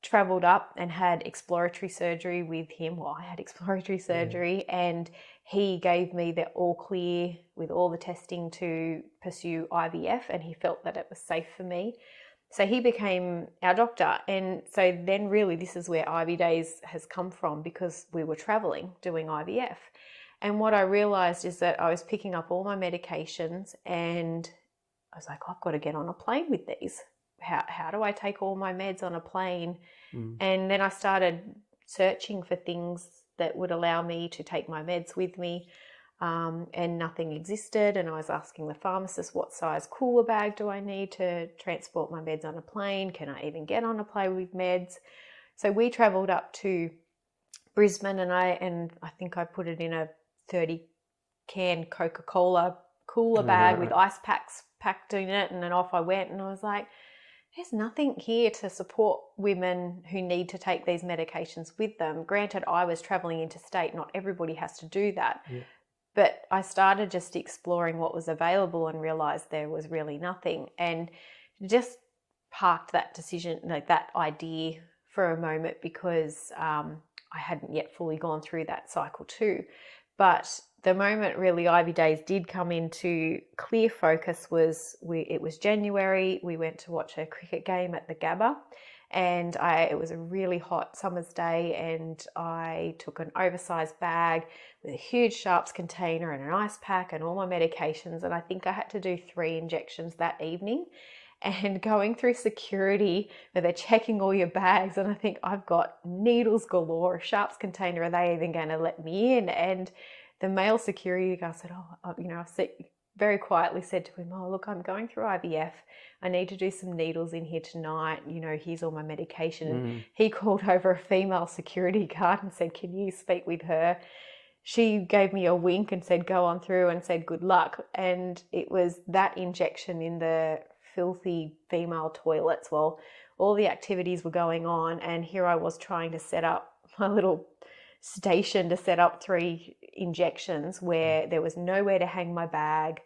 travelled up and had exploratory surgery with him. Well, I had exploratory surgery, and he gave me the all clear with all the testing to pursue IVF, and he felt that it was safe for me. So he became our doctor. And so then really this is where Ivy Dayz has come from, because we were travelling doing IVF. And what I realised is that I was picking up all my medications, and I was like, I've got to get on a plane with these. How do I take all my meds on a plane? And then I started searching for things that would allow me to take my meds with me, and nothing existed. And I was asking the pharmacist, what size cooler bag do I need to transport my meds on a plane? Can I even get on a plane with meds? So we travelled up to Brisbane, and I think I put it in a 30-can Coca-Cola cooler bag with ice packs packed in it, and then off I went. And I was like, there's nothing here to support women who need to take these medications with them. Granted, I was traveling interstate. Not everybody has to do that. Yeah. But I started just exploring what was available and realised there was really nothing, and just parked that decision, like that idea, for a moment, because I hadn't yet fully gone through that cycle too. But the moment really Ivy Dayz did come into clear focus was it was January. We went to watch a cricket game at the Gabba, and it was a really hot summer's day, and I took an oversized bag with a huge Sharps container and an ice pack and all my medications, and I think I had to do 3 injections that evening. And going through security where they're checking all your bags, and I think I've got needles galore, a Sharps container, are they even going to let me in? And the male security guy said, I very quietly said to him, oh, look, I'm going through IVF. I need to do some needles in here tonight. Here's all my medication. And he called over a female security guard and said, can you speak with her? She gave me a wink and said, go on through, and said, good luck. And it was that injection in the filthy female toilets while all the activities were going on. And here I was trying to set up my little station to set up 3 injections where there was nowhere to hang my bag.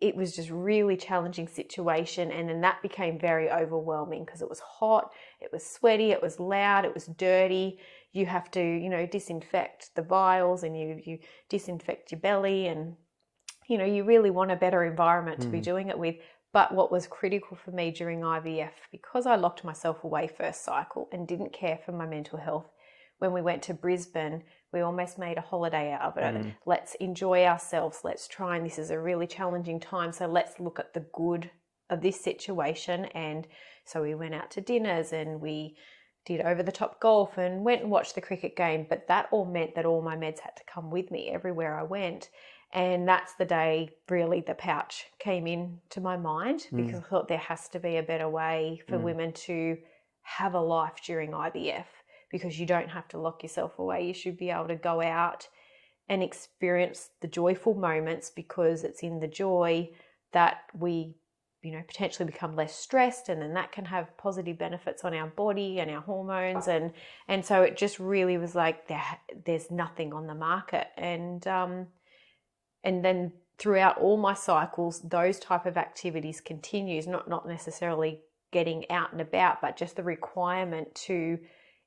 It was just really challenging situation. And then that became very overwhelming because it was hot, it was sweaty, it was loud, it was dirty. You have to, disinfect the vials, and you disinfect your belly, and, you really want a better environment to be doing it with. But what was critical for me during IVF, because I locked myself away first cycle and didn't care for my mental health, when we went to Brisbane, we almost made a holiday out of it. Let's enjoy ourselves. Let's try, and this is a really challenging time, so let's look at the good of this situation. And so we went out to dinners, and we did over-the-top golf and went and watched the cricket game. But that all meant that all my meds had to come with me everywhere I went. And that's the day really the pouch came into my mind, because I thought there has to be a better way for women to have a life during IVF, because you don't have to lock yourself away. You should be able to go out and experience the joyful moments, because it's in the joy that we, potentially become less stressed, and then that can have positive benefits on our body and our hormones. And so it just really was like there's nothing on the market. And then throughout all my cycles, those type of activities continues, not necessarily getting out and about, but just the requirement to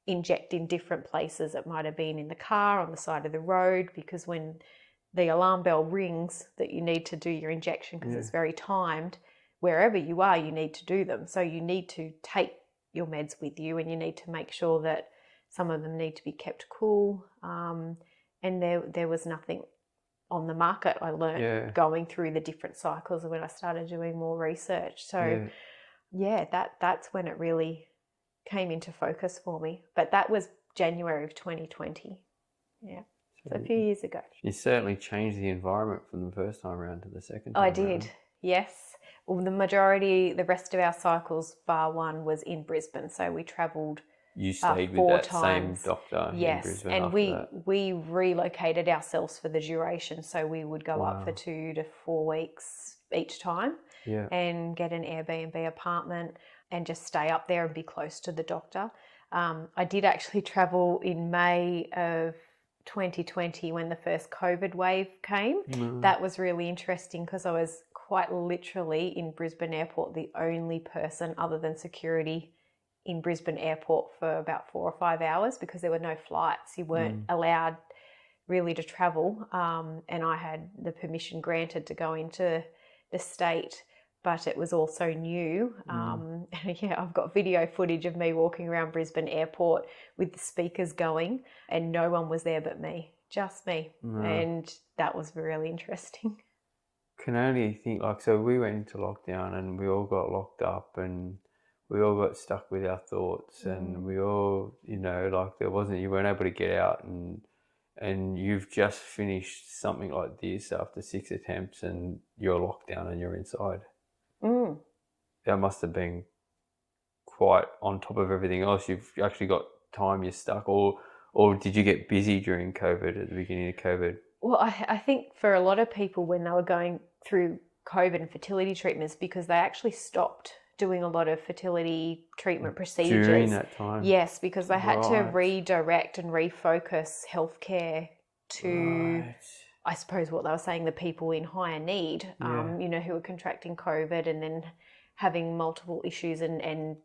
inject in different places. It might have been in the car, on the side of the road, because when the alarm bell rings that you need to do your injection, because it's very timed, wherever you are, you need to do them. So you need to take your meds with you, and you need to make sure that some of them need to be kept cool. And there was nothing on the market. I learned going through the different cycles when I started doing more research. So that's when it really came into focus for me. But that was January of 2020. Yeah. So a few years ago. You certainly changed the environment from the first time around to the second time I did, around. yes. Well, the rest of our cycles, bar one, was in Brisbane. So we travelled You stayed with 4 that times. same doctor in Yes, Brisbane and after we that? we relocated ourselves for the duration. So we would go up for 2 to 4 weeks each time, and get an Airbnb apartment and just stay up there and be close to the doctor. I did actually travel in May of 2020 when the first COVID wave came. That was really interesting, because I was quite literally in Brisbane Airport, the only person other than security in Brisbane Airport for about 4 or 5 hours, because there were no flights. You weren't allowed really to travel, and I had the permission granted to go into the state, but it was also new. And I've got video footage of me walking around Brisbane Airport with the speakers going, and no one was there but me, just me. And that was really interesting. Can only think, so we went into lockdown and we all got locked up, and we all got stuck with our thoughts, and we all, you weren't able to get out, and you've just finished something like this after 6 attempts, and you're locked down and you're inside. That must have been quite on top of everything else. You've actually got time, you're stuck, or did you get busy during COVID, at the beginning of COVID? Well, I think for a lot of people when they were going through COVID and fertility treatments, because they actually stopped doing a lot of fertility treatment procedures. During that time? Yes, because they had to Right. redirect and refocus healthcare to, Right. I suppose what they were saying, the people in higher need, Yeah. you know, who were contracting COVID and then having multiple issues and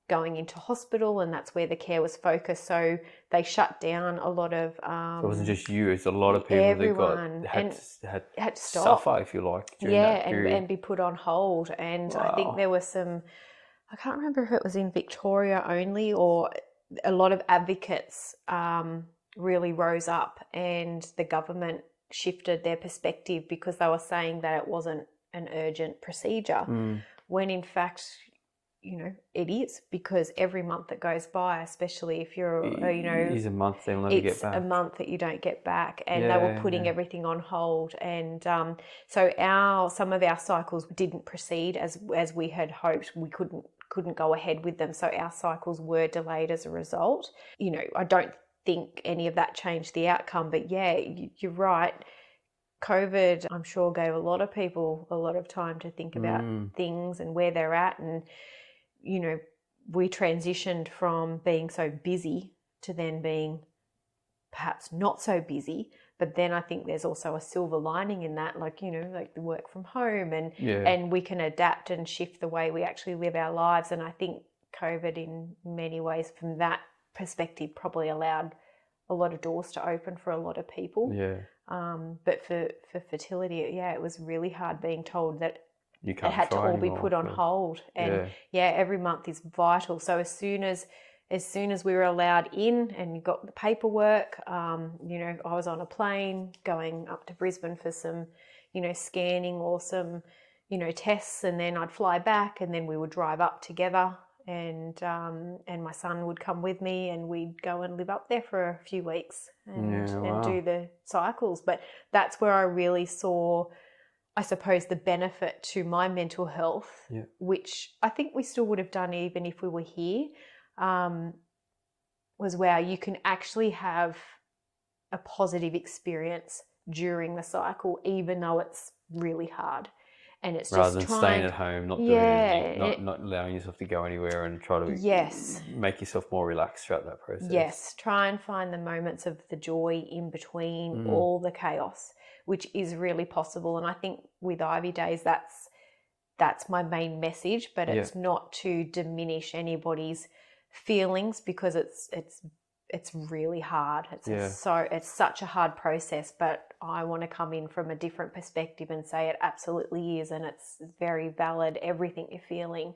going into hospital, and that's where the care was focused. So they shut down a lot of... So it wasn't just you, it's a lot of people everyone, that had to stop. stop. Suffer, if you like, during that period. and be put on hold. And Wow. I think there was some, I can't remember if it was in Victoria only, or a lot of advocates really rose up, and the government shifted their perspective because they were saying that it wasn't an urgent procedure, when in fact, you know, it is, because every month that goes by, especially if you're, you know, it is a month they'll never get back. It's a month that you don't get back, and they were putting everything on hold. And so some of our cycles didn't proceed as we had hoped. We couldn't go ahead with them, so our cycles were delayed as a result. You know, I don't think any of that changed the outcome, but yeah, you're right. COVID, I'm sure, gave a lot of people a lot of time to think about things and where they're at. And, you know, we transitioned from being so busy to then being perhaps not so busy. But then I think there's also a silver lining in that, like, you know, like the work from home, and we can adapt and shift the way we actually live our lives. And I think COVID in many ways from that perspective probably allowed a lot of doors to open for a lot of people. Yeah. But for fertility, it was really hard being told that you can't it had to all be put on hold. And every month is vital. So as soon as we were allowed in and you got the paperwork, you know, I was on a plane going up to Brisbane for some, you know, scanning or some, you know, tests, and then I'd fly back, and then we would drive up together, and my son would come with me, and we'd go and live up there for a few weeks and do the cycles. But that's where I really saw, I suppose, the benefit to my mental health, which I think we still would have done even if we were here, was where you can actually have a positive experience during the cycle, even though it's really hard. And it's rather just than staying at home, not doing anything, not allowing yourself to go anywhere, and try to make yourself more relaxed throughout that process. Yes, try and find the moments of the joy in between all the chaos, which is really possible. And I think with Ivy Dayz, that's my main message, but it's not to diminish anybody's feelings, because it's really hard. It's such a hard process, but I want to come in from a different perspective and say it absolutely is, and it's very valid, everything you're feeling.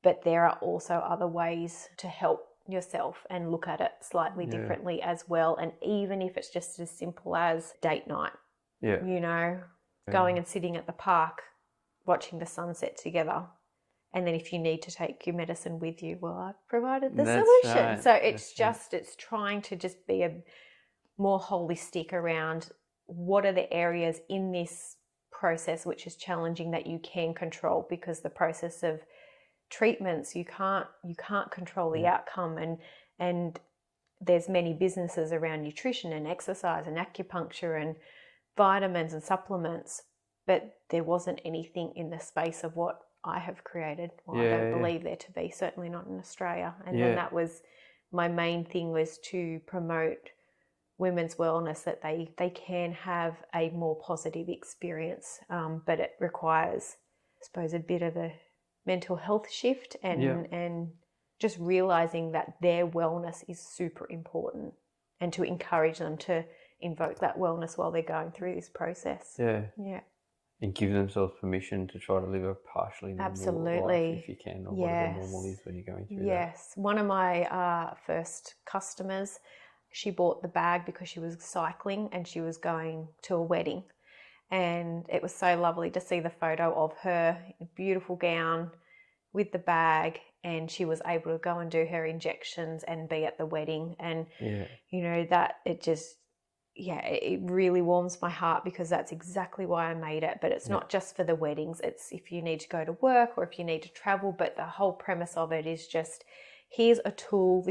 But there are also other ways to help yourself and look at it slightly differently as well. And even if it's just as simple as date night, you know, going and sitting at the park, watching the sunset together. And then if you need to take your medicine with you, well, I've provided the solution. Right. So it's trying to just be a more holistic around what are the areas in this process which is challenging that you can control, because the process of treatments, you can't control the outcome. And there's many businesses around nutrition and exercise and acupuncture and vitamins and supplements, but there wasn't anything in the space of what I have created. Well, I don't believe there to be, certainly not in Australia. And then that was my main thing, was to promote women's wellness, that they can have a more positive experience, but it requires, I suppose, a bit of a mental health shift and just realising that their wellness is super important, and to encourage them to invoke that wellness while they're going through this process. Yeah. And give themselves permission to try to live a partially normal life if you can, or whatever normal is when you're going through that. Yes. One of my first customers, she bought the bag because she was cycling and she was going to a wedding. And it was so lovely to see the photo of her in a beautiful gown with the bag, and she was able to go and do her injections and be at the wedding. And, you know, that it just... it really warms my heart, because that's exactly why I made it. But it's not just for the weddings. It's if you need to go to work or if you need to travel. But the whole premise of it is just here's a tool.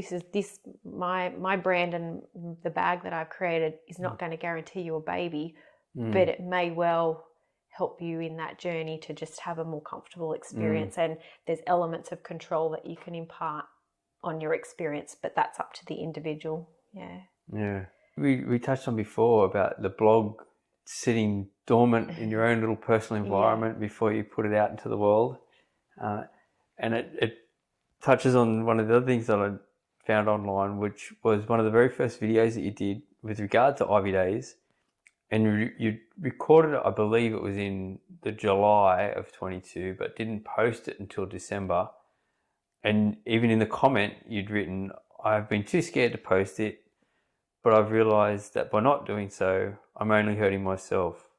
My brand and the bag that I've created is not going to guarantee you a baby, but it may well help you in that journey to just have a more comfortable experience. And there's elements of control that you can impart on your experience, but that's up to the individual. Yeah. We touched on before about the blog sitting dormant in your own little personal environment before you put it out into the world. And it touches on one of the other things that I found online, which was one of the very first videos that you did with regard to Ivy Dayz. And you recorded it, I believe it was in the July of 22, but didn't post it until December. And even in the comment, you'd written, I've been too scared to post it, but I've realised that by not doing so, I'm only hurting myself.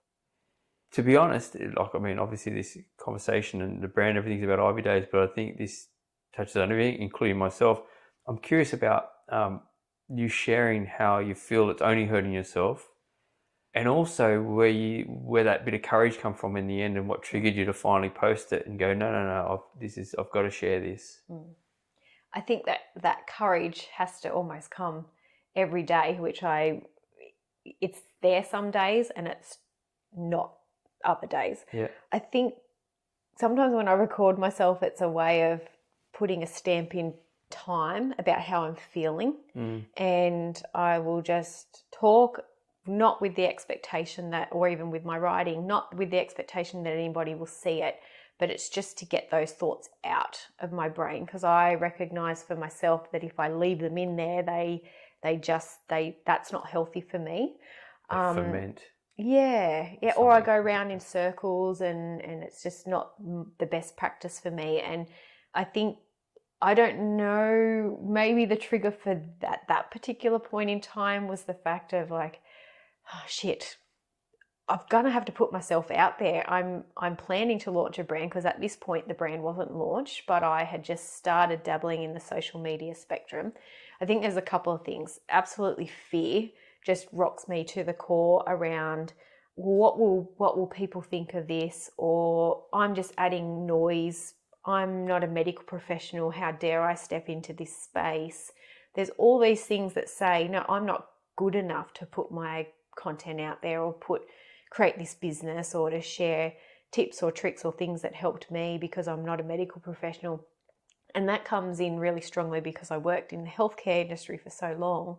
To be honest, obviously this conversation and the brand, everything's about Ivy Dayz, but I think this touches on everything, including myself. I'm curious about you sharing how you feel it's only hurting yourself, and also where that bit of courage come from in the end, and what triggered you to finally post it and go, no, I've got to share this. I think that courage has to almost come every day, it's there some days and it's not other days. Yeah. I think sometimes when I record myself, it's a way of putting a stamp in time about how I'm feeling. And I will just talk, not with the expectation that, or even with my writing, not with the expectation that anybody will see it, but it's just to get those thoughts out of my brain, because I recognize for myself that if I leave them in there, that's not healthy for me. Ferment. Yeah. Or I go around in circles and it's just not the best practice for me. And I think, I don't know, maybe the trigger for that particular point in time was the fact of like, oh shit, I'm gonna have to put myself out there. I'm planning to launch a brand, because at this point the brand wasn't launched, but I had just started dabbling in the social media spectrum. I think there's a couple of things. Absolutely, fear just rocks me to the core around what will people think of this, or I'm just adding noise. I'm not a medical professional. How dare I step into this space? There's all these things that say, no, I'm not good enough to put my content out there or create this business or to share tips or tricks or things that helped me, because I'm not a medical professional. And that comes in really strongly because I worked in the healthcare industry for so long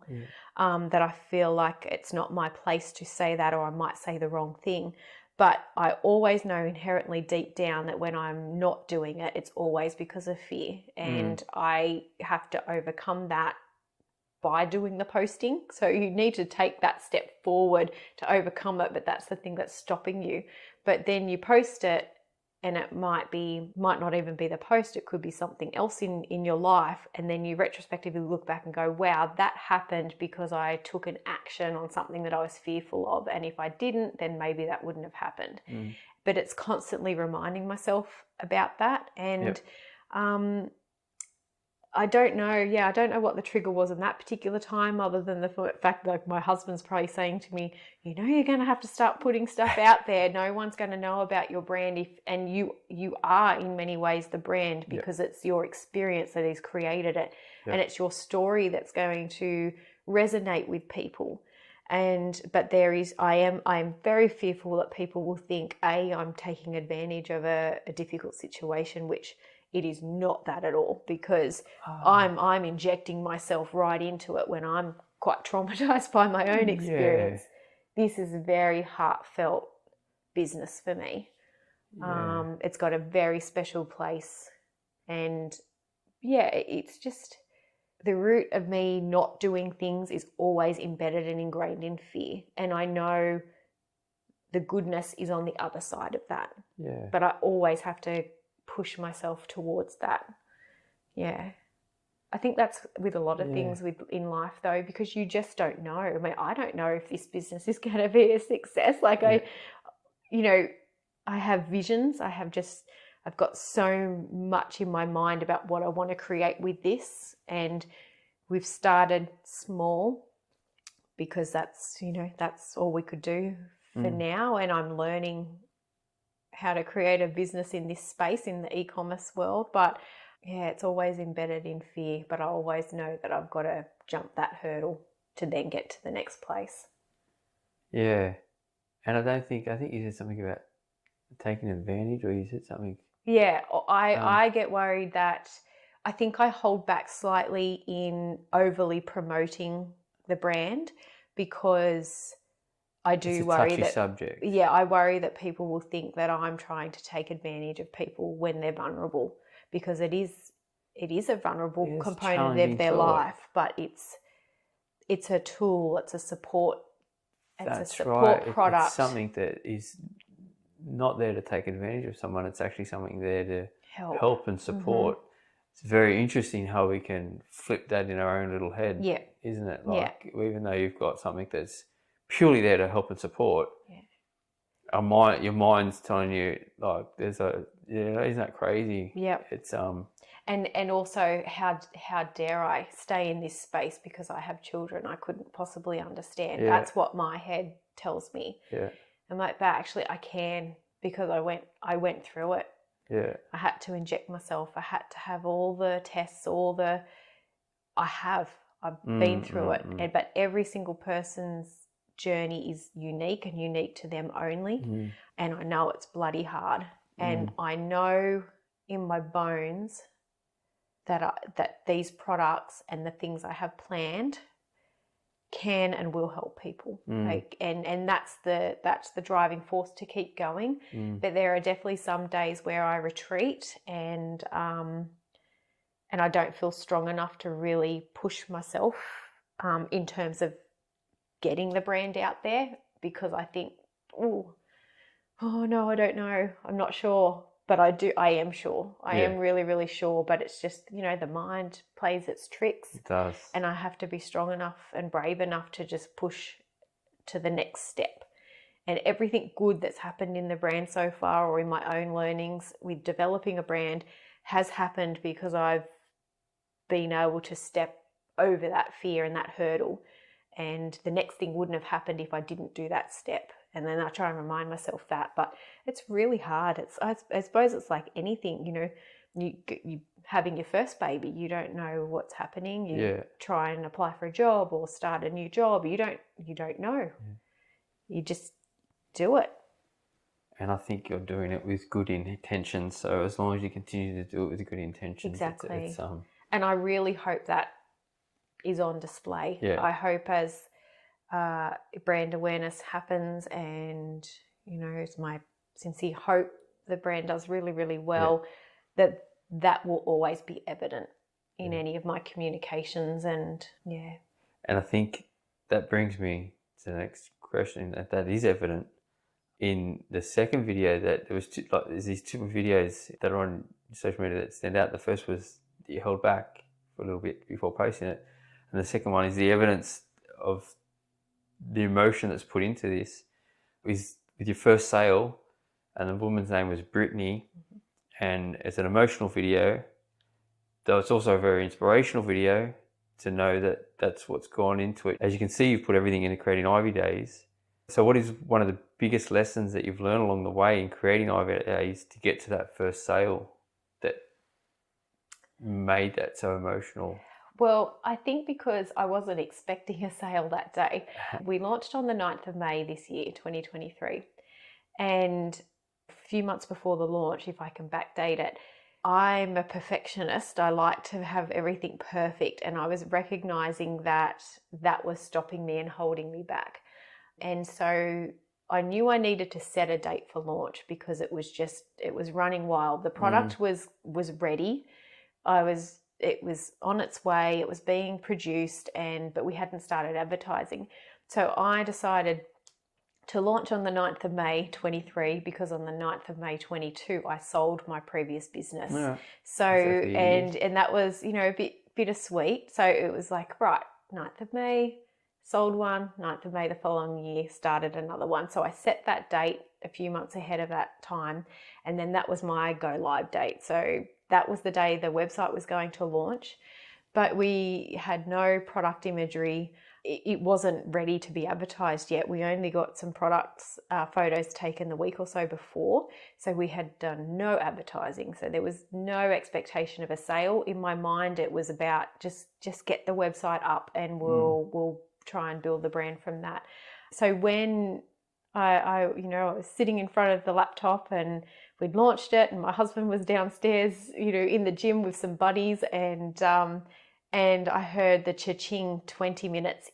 that I feel like it's not my place to say that, or I might say the wrong thing. But I always know inherently deep down that when I'm not doing it, it's always because of fear. And I have to overcome that by doing the posting. So you need to take that step forward to overcome it, but that's the thing that's stopping you. But then you post it, and it might not even be the post, it could be something else in your life, and then you retrospectively look back and go, wow, that happened because I took an action on something that I was fearful of, and if I didn't, then maybe that wouldn't have happened. But it's constantly reminding myself about that. And I don't know what the trigger was in that particular time, other than the fact that, like, my husband's probably saying to me, you're going to have to start putting stuff out there. No one's going to know about your brand, and you are in many ways the brand, because it's your experience that has created it, and it's your story that's going to resonate with people. But I am very fearful that people will think, I'm taking advantage of a difficult situation, which it is not that at all, because I'm injecting myself right into it when I'm quite traumatized by my own experience. This is a very heartfelt business for me. It's got a very special place, and it's just the root of me not doing things is always embedded and ingrained in fear. And I know the goodness is on the other side of that. But I always have to push myself towards that. I think that's with a lot of things in life, though, because you just don't know. I mean, I don't know if this business is going to be a success. Like I have visions. I've got so much in my mind about what I want to create with this, and we've started small because that's all we could do for now. And I'm learning how to create a business in this space, in the e-commerce world. But Yeah, it's always embedded in fear, but I always know that I've got to jump that hurdle to then get to the next place. Yeah. And I think you said something about taking advantage, or you said something. Yeah, I get worried that I think I hold back slightly in overly promoting the brand, because I do it's a worry touchy that subject. Yeah, I worry that people will think that I'm trying to take advantage of people when they're vulnerable, because it is a vulnerable component of their life, but it's a tool, it's a support, product. It's something that is not there to take advantage of someone. It's actually something there to help and support. It's very interesting how we can flip that in our own little head, isn't it? Like, even though you've got something that's purely there to help and support, your mind's telling you, like, isn't that crazy? Yeah. It's and also, how dare I stay in this space because I have children? I couldn't possibly understand. That's what my head tells me. Yeah. I'm like, but actually I can, because I went through it. Yeah. I had to inject myself. I had to have all the tests, I've been through it. But every single person's journey is unique and unique to them only. And I know it's bloody hard. And I know in my bones that these products and the things I have planned can and will help people. And that's the driving force to keep going. But there are definitely some days where I retreat and I don't feel strong enough to really push myself in terms of getting the brand out there, because I think, oh no, I don't know, I'm not sure. But I am sure. I am really, really sure. But it's just, the mind plays its tricks. It does. And I have to be strong enough and brave enough to just push to the next step. And everything good that's happened in the brand so far, or in my own learnings with developing a brand, has happened because I've been able to step over that fear and that hurdle. And the next thing wouldn't have happened if I didn't do that step. And then I try and remind myself that. But it's really hard. I suppose it's like anything, you having your first baby, you don't know what's happening. You try and apply for a job or start a new job. You don't know. You just do it. And I think you're doing it with good intentions. So as long as you continue to do it with good intentions, exactly. And I really hope that is on display. I hope as brand awareness happens, and it's my sincere hope the brand does really, really well, that will always be evident in any of my communications. And and I think that brings me to the next question, that is evident in the second video. That there was there's these two videos that are on social media that stand out. The first was that you held back for a little bit before posting it, and the second one is the evidence of the emotion that's put into this. Is with your first sale, and the woman's name was Brittany, and it's an emotional video, though it's also a very inspirational video to know that that's what's gone into it. As you can see, you've put everything into creating Ivy Dayz. So what is one of the biggest lessons that you've learned along the way in creating Ivy Dayz to get to that first sale that made that so emotional? Well, I think because I wasn't expecting a sale that day. We launched on the 9th of May this year, 2023. And a few months before the launch, if I can backdate it, I'm a perfectionist. I like to have everything perfect. And I was recognizing that was stopping me and holding me back. And so I knew I needed to set a date for launch, because it was running wild. The product was ready. It was on its way, it was being produced, but we hadn't started advertising. So I decided to launch on the 9th of May 23, because on the 9th of May 22, I sold my previous business. Yeah, so, and that was, a bit bittersweet. So it was like, right, 9th of May, sold one, 9th of May the following year, started another one. So I set that date a few months ahead of that time. And then that was my go live date. So that was the day the website was going to launch, but we had no product imagery. it wasn't ready to be advertised yet. We only got some products, photos taken the week or so before. So we had done no advertising. So there was no expectation of a sale. In my mind, it was about just get the website up and we'll try and build the brand from that. So when I was sitting in front of the laptop and we'd launched it, and my husband was downstairs, in the gym with some buddies, and I heard the cha-ching 20 minutes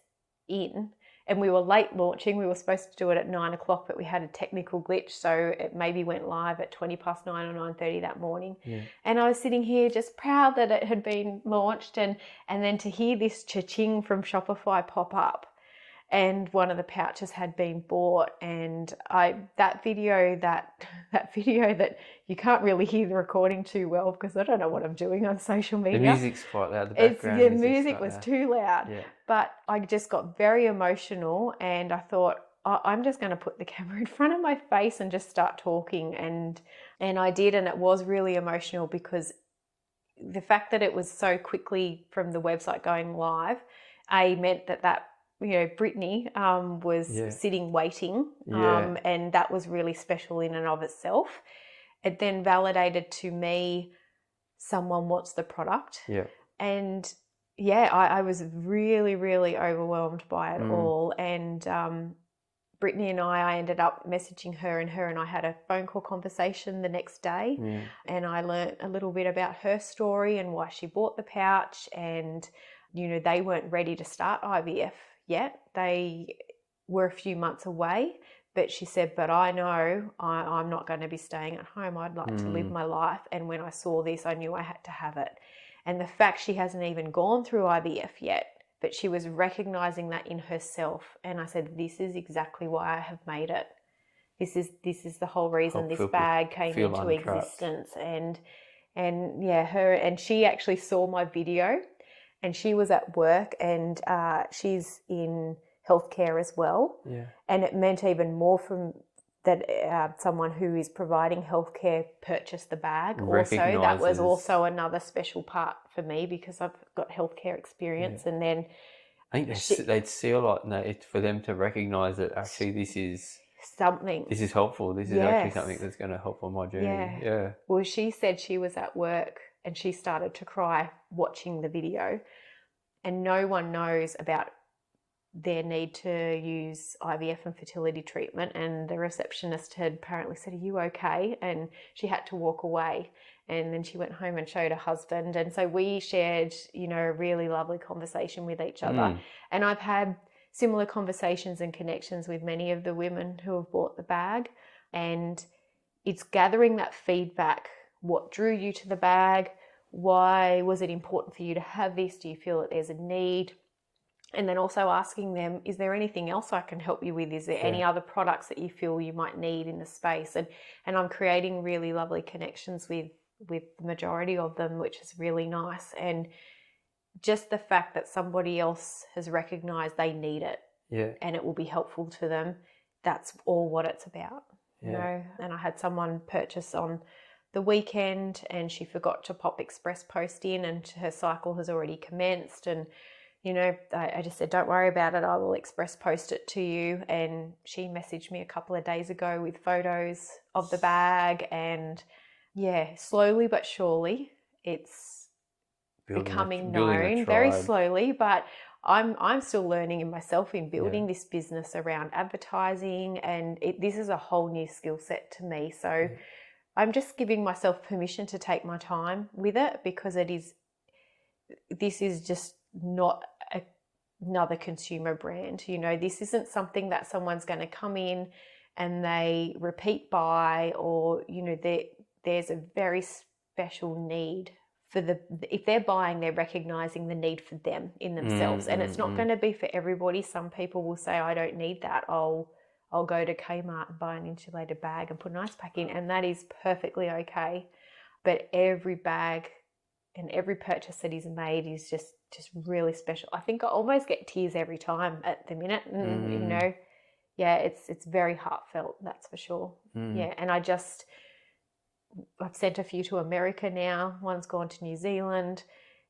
in, and we were late launching. We were supposed to do it at 9 o'clock, but we had a technical glitch, so it maybe went live at 20 past 9 or 9:30 that morning. Yeah. And I was sitting here just proud that it had been launched, and then to hear this cha-ching from Shopify pop up, and one of the pouches had been bought, and that video that you can't really hear the recording too well because I don't know what I'm doing on social media. The music's quite loud. The background the music was too loud. Yeah. But I just got very emotional, and I thought, I'm just going to put the camera in front of my face and just start talking, and I did, and it was really emotional because the fact that it was so quickly from the website going live, meant that Brittany was sitting waiting, and that was really special in and of itself. It then validated to me someone wants the product. Yeah. And I was really, really overwhelmed by it all. And Brittany and I ended up messaging her, and I had a phone call conversation the next day. Yeah. And I learnt a little bit about her story and why she bought the pouch. And, they weren't ready to start IVF yet. They were a few months away, but she said, but I know I'm not going to be staying at home. I'd like to live my life. And when I saw this, I knew I had to have it. And the fact she hasn't even gone through IVF yet, but she was recognizing that in herself. And I said, this is exactly why I have made it. This is the whole reason this bag came into existence. And she actually saw my video. And she was at work, and she's in healthcare as well. Yeah. And it meant even more from that someone who is providing healthcare purchased the bag. Also, that was also another special part for me because I've got healthcare experience. Yeah. And then I think they'd see a lot, for them to recognise that actually this is something. This is helpful. This is actually something that's going to help on my journey. Yeah. Well, she said she was at work and she started to cry watching the video, and no one knows about their need to use IVF and fertility treatment. And the receptionist had apparently said, are you okay? And she had to walk away. And then she went home and showed her husband. And so we shared, a really lovely conversation with each other. And I've had similar conversations and connections with many of the women who have bought the bag. And it's gathering that feedback. What drew you to the bag? Why was it important for you to have this? Do you feel that there's a need? And then also asking them, is there anything else I can help you with? Is there any other products that you feel you might need in the space? And I'm creating really lovely connections with the majority of them, which is really nice. And just the fact that somebody else has recognized they need it and it will be helpful to them, that's all what it's about. Yeah. And I had someone purchase on the weekend and she forgot to pop express post in, and her cycle has already commenced. And I just said, don't worry about it, I will express post it to you. And she messaged me a couple of days ago with photos of the bag, and slowly but surely it's becoming known, very slowly. But I'm still learning in myself in building this business around advertising, and this is a whole new skill set to me. So I'm just giving myself permission to take my time with it, because this is just not another consumer brand. This isn't something that someone's going to come in and they repeat buy, or there's a very special need for if they're buying, they're recognizing the need for them in themselves. And it's not going to be for everybody. Some people will say, I don't need that, I'll go to Kmart and buy an insulated bag and put an ice pack in, and that is perfectly okay. But every bag and every purchase that is made is just really special. I think I almost get tears every time at the minute. And, it's very heartfelt, that's for sure. Yeah, and I've sent a few to America now. One's gone to New Zealand,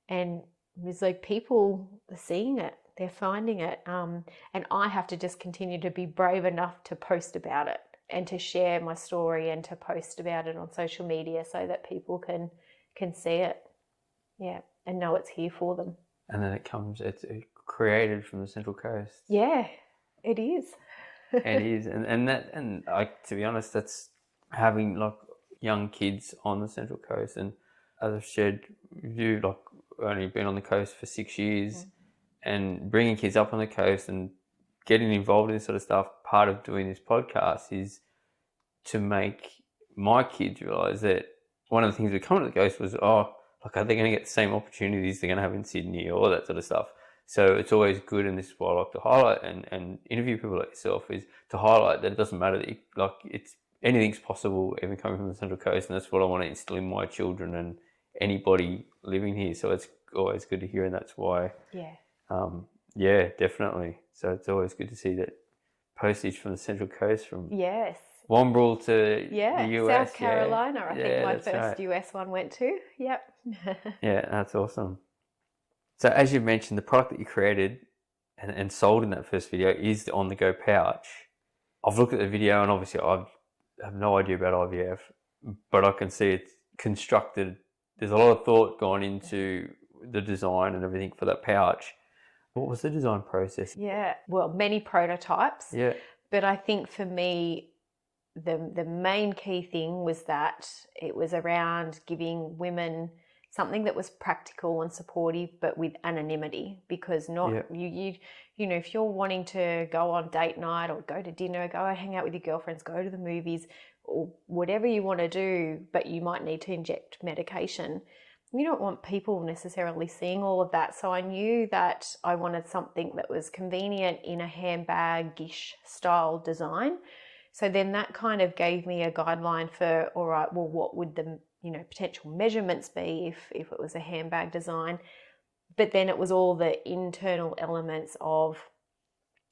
and it's like people are seeing it. They're finding it. And I have to just continue to be brave enough to post about it and to share my story and to post about it on social media so that people can see it. Yeah. And know it's here for them. And then it's created from the Central Coast. Yeah, it is. It is. And to be honest, that's having like young kids on the Central Coast. And as I've shared with you, like only been on the coast for 6 years, and bringing kids up on the coast and getting involved in this sort of stuff, part of doing this podcast is to make my kids realise that one of the things we come to the coast was, are they going to get the same opportunities they're going to have in Sydney, or all that sort of stuff. So it's always good, and this is what I like to highlight and interview people like yourself, is to highlight that it doesn't matter that anything's possible, even coming from the Central Coast, and that's what I want to instill in my children and anybody living here. So it's always good to hear, and that's why. Yeah, definitely. So it's always good to see that postage from the Central Coast, from Wombrel to the US. South Carolina, I think my first US one went to. Yep. Yeah, that's awesome. So as you mentioned, the product that you created and sold in that first video is the on-the-go pouch. I've looked at the video, and obviously I have no idea about IVF, but I can see it's constructed. There's a lot of thought gone into the design and everything for that pouch. What was the design process? Yeah, well, many prototypes. Yeah. But I think for me, the main key thing was that it was around giving women something that was practical and supportive, but with anonymity, because you know, if you're wanting to go on date night or go to dinner, go hang out with your girlfriends, go to the movies, or whatever you want to do, but you might need to inject medication, you don't want people necessarily seeing all of that. So I knew that I wanted something that was convenient in a handbag-ish style design. So then that kind of gave me a guideline for, all right, well, what would the potential measurements be if it was a handbag design? But then it was all the internal elements of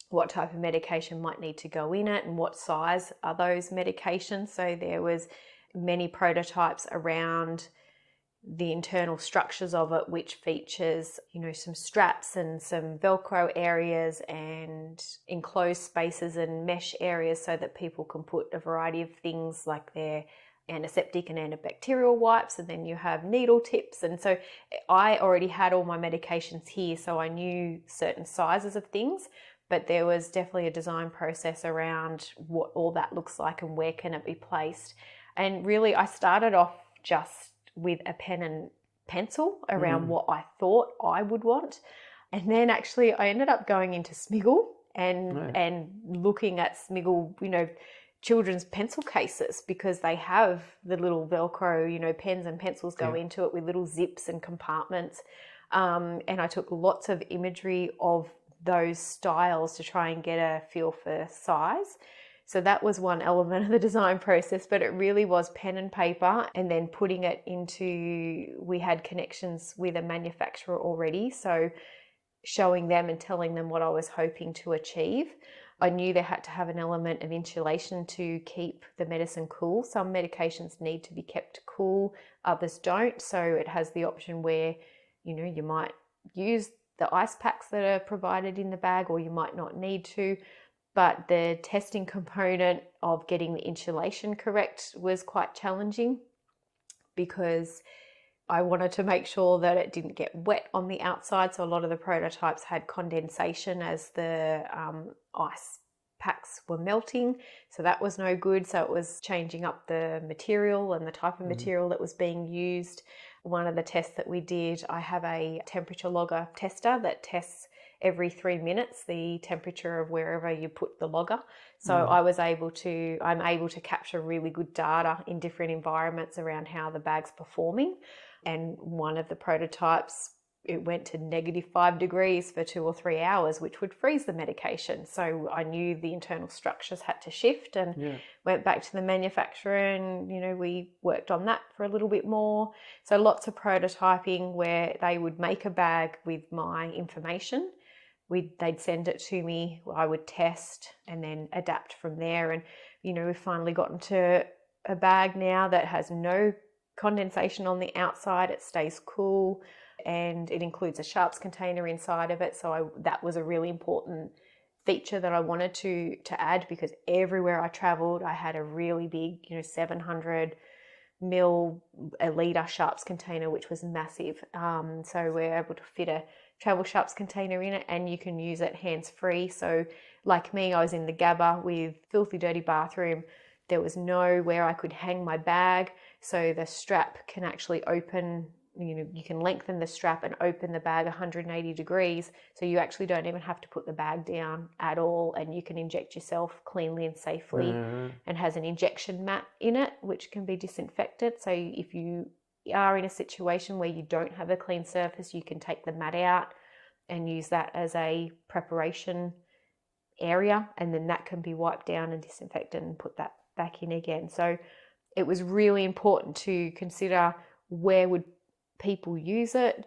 what type of medication might need to go in it and what size are those medications. So there was many prototypes around the internal structures of it, which features, some straps and some Velcro areas and enclosed spaces and mesh areas so that people can put a variety of things like their antiseptic and antibacterial wipes, and then you have needle tips. And so I already had all my medications here, so I knew certain sizes of things, but there was definitely a design process around what all that looks like and where can it be placed. And really I started off just with a pen and pencil around what I thought I would want. And then actually I ended up going into Smiggle and looking at Smiggle, children's pencil cases, because they have the little Velcro, pens and pencils go into it with little zips and compartments. And I took lots of imagery of those styles to try and get a feel for size. So that was one element of the design process, but it really was pen and paper, and then putting it into, we had connections with a manufacturer already, so showing them and telling them what I was hoping to achieve. I knew there had to have an element of insulation to keep the medicine cool. Some medications need to be kept cool, others don't. So it has the option where, you might use the ice packs that are provided in the bag, or you might not need to. But the testing component of getting the insulation correct was quite challenging, because I wanted to make sure that it didn't get wet on the outside. So a lot of the prototypes had condensation as the ice packs were melting. So that was no good. So it was changing up the material and the type of material that was being used. One of the tests that we did, I have a temperature logger tester that tests every 3 minutes the temperature of wherever you put the logger. So I'm able to capture really good data in different environments around how the bag's performing. And one of the prototypes, it went to -5 degrees for 2 or 3 hours, which would freeze the medication. So I knew the internal structures had to shift, and went back to the manufacturer, and we worked on that for a little bit more. So lots of prototyping where they would make a bag with my information. They'd send it to me, I would test and then adapt from there. And we've finally gotten to a bag now that has no condensation on the outside, it stays cool, and it includes a sharps container inside of it. So that was a really important feature that I wanted to add, because everywhere I traveled, I had a really big, 700 mil, a litre sharps container, which was massive. So we're able to fit a travel sharps container in it, and you can use it hands-free. So like me, I was in the Gabba with filthy dirty bathroom. There was nowhere I could hang my bag, so the strap can actually open. You can lengthen the strap and open the bag 180 degrees, so you actually don't even have to put the bag down at all, and you can inject yourself cleanly and safely, and has an injection mat in it which can be disinfected. So if you are in a situation where you don't have a clean surface, you can take the mat out and use that as a preparation area, and then that can be wiped down and disinfected and put that back in again. So it was really important to consider where would people use it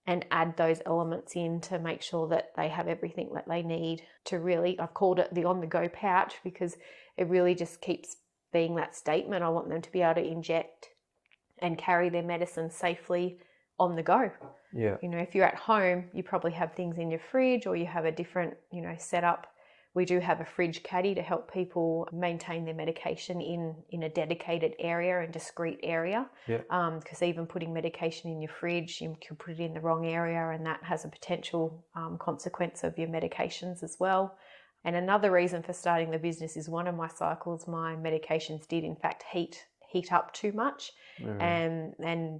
and add those elements in to make sure that they have everything that they need to really, I've called it the on-the-go pouch, because it really just keeps being that statement. I want them to be able to inject and carry their medicine safely on the go. Yeah. If you're at home, you probably have things in your fridge, or you have a different, setup. We do have a fridge caddy to help people maintain their medication in a dedicated area and discrete area. Yeah. Because even putting medication in your fridge, you can put it in the wrong area, and that has a potential consequence of your medications as well. And another reason for starting the business is one of my cycles, my medications did in fact heat up too much, and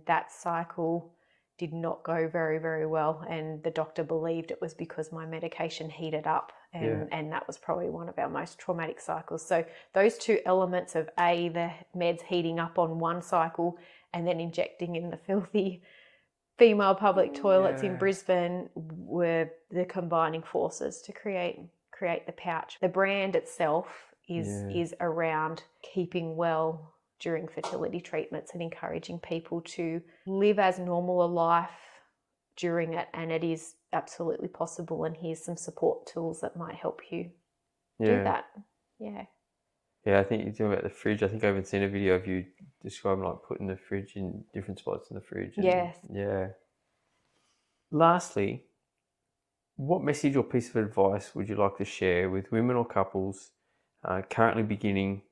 that cycle did not go very, very well, and the doctor believed it was because my medication heated up, and that was probably one of our most traumatic cycles. So those two elements of the meds heating up on one cycle and then injecting in the filthy female public toilets in Brisbane were the combining forces to create the pouch. The brand itself is around keeping well during fertility treatments and encouraging people to live as normal a life during it, and it is absolutely possible, and here's some support tools that might help you do that. Yeah, I think you're talking about the fridge. I think I haven't seen a video of you describing like putting the fridge in different spots in the fridge. Yes. Yeah. Lastly, what message or piece of advice would you like to share with women or couples currently beginning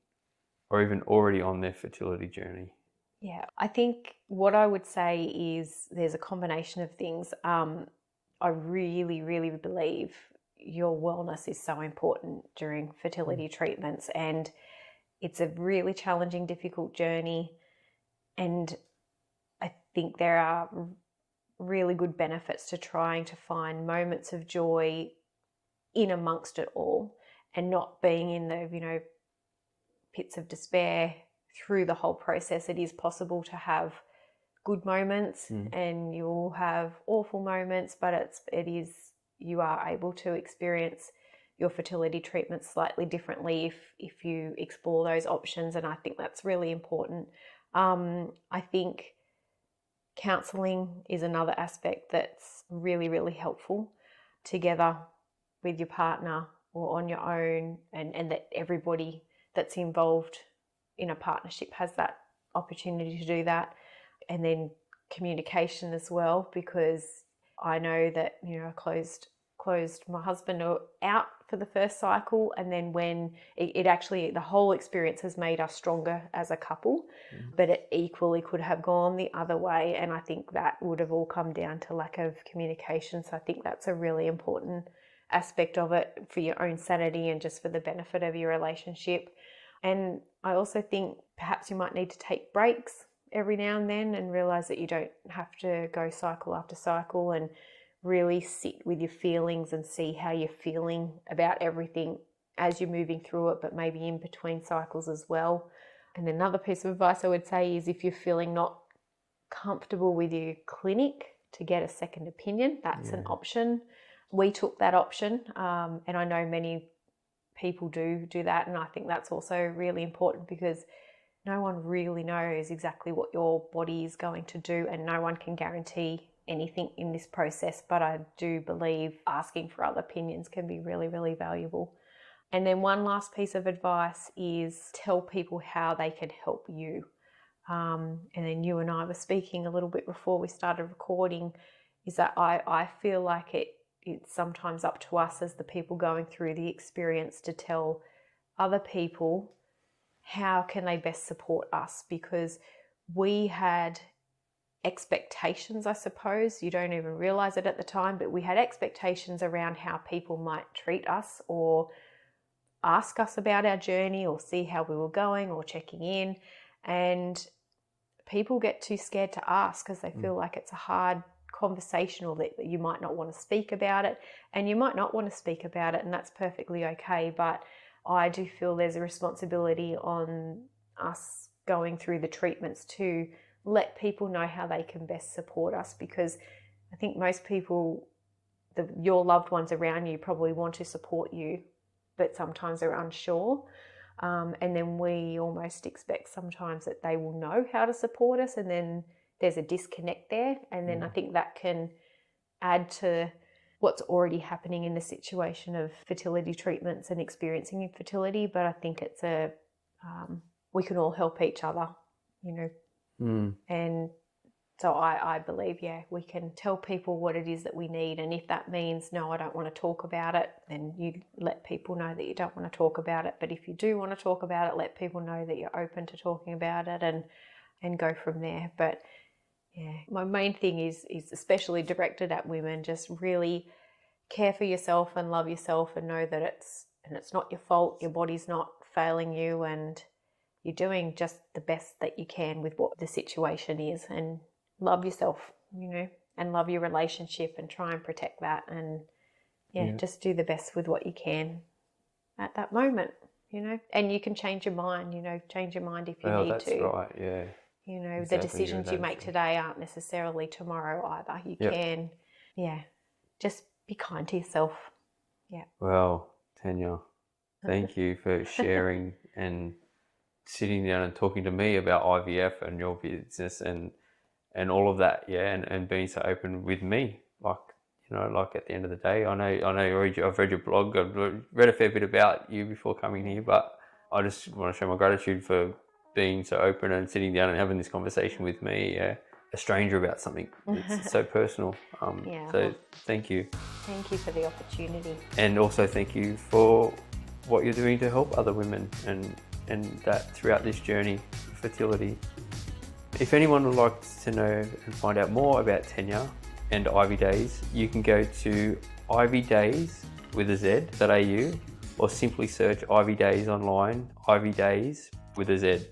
or even already on their fertility journey? Yeah, I think what I would say is there's a combination of things. I really, really believe your wellness is so important during fertility treatments, and it's a really challenging, difficult journey. And I think there are really good benefits to trying to find moments of joy in amongst it all, and not being in the, pits of despair through the whole process. It is possible to have good moments, and you'll have awful moments, but you are able to experience your fertility treatment slightly differently if you explore those options, and I think that's really important. I think counselling is another aspect that's really, really helpful, together with your partner or on your own, and that everybody that's involved in a partnership has that opportunity to do that. And then communication as well, because I know that I closed my husband out for the first cycle, and then when it actually, the whole experience has made us stronger as a couple, but it equally could have gone the other way, and I think that would have all come down to lack of communication. So I think that's a really important aspect of it for your own sanity and just for the benefit of your relationship. And I also think perhaps you might need to take breaks every now and then and realize that you don't have to go cycle after cycle, and really sit with your feelings and see how you're feeling about everything as you're moving through it, but maybe in between cycles as well. And another piece of advice I would say is, if you're feeling not comfortable with your clinic, to get a second opinion. That's an option. We took that option, and I know many people do that, and I think that's also really important, because no one really knows exactly what your body is going to do, and no one can guarantee anything in this process, but I do believe asking for other opinions can be really, really valuable. And then one last piece of advice is tell people how they can help you. And then you and I were speaking a little bit before we started recording. is that I feel like it's sometimes up to us as the people going through the experience to tell other people how can they best support us, because we had expectations, I suppose. You don't even realize it at the time, but we had expectations around how people might treat us or ask us about our journey or see how we were going or checking in. And people get too scared to ask because they feel like it's a hard conversation, or that you might not want to speak about it, and you might not want to speak about it, and that's perfectly okay. But I do feel there's a responsibility on us going through the treatments to let people know how they can best support us, because I think most people, your loved ones around you, probably want to support you, but sometimes they're unsure. And then we almost expect sometimes that they will know how to support us, and then there's a disconnect there. And then I think that can add to what's already happening in the situation of fertility treatments and experiencing infertility. But I think it's we can all help each other, and so I believe, we can tell people what it is that we need. And if that means, no, I don't want to talk about it, then you let people know that you don't want to talk about it. But if you do want to talk about it, let people know that you're open to talking about it, and go from there. But my main thing is especially directed at women: just really care for yourself and love yourself, and know that it's not your fault. Your body's not failing you, and you're doing just the best that you can with what the situation is. And love yourself, and love your relationship, and try and protect that, and just do the best with what you can at that moment, and you can change your mind, change your mind if you need that's to. Right, yeah. The decisions you make today aren't necessarily tomorrow either. You can, just be kind to yourself. Yeah. Well, Tanya, thank you for sharing and sitting down and talking to me about IVF and your business and all of that, and being so open with me. Like at the end of the day, I know I've read your blog, I've read a fair bit about you before coming here, but I just want to show my gratitude for being so open and sitting down and having this conversation with me, a stranger, about something it's so personal. So thank you. Thank you for the opportunity. And also thank you for what you're doing to help other women and that throughout this journey of fertility. If anyone would like to know and find out more about Tanya and Ivy Dayz, you can go to ivydayz.au, or simply search Ivy Dayz online, Ivy Dayz with a Z.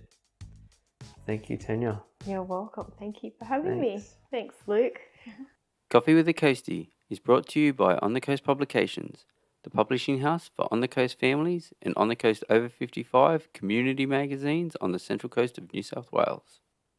Thank you, Tanya. You're welcome. Thank you for having me. Thanks, Luke. Coffee with the Coastie is brought to you by On the Coast Publications, the publishing house for On the Coast families and On the Coast over 55 community magazines on the central coast of New South Wales.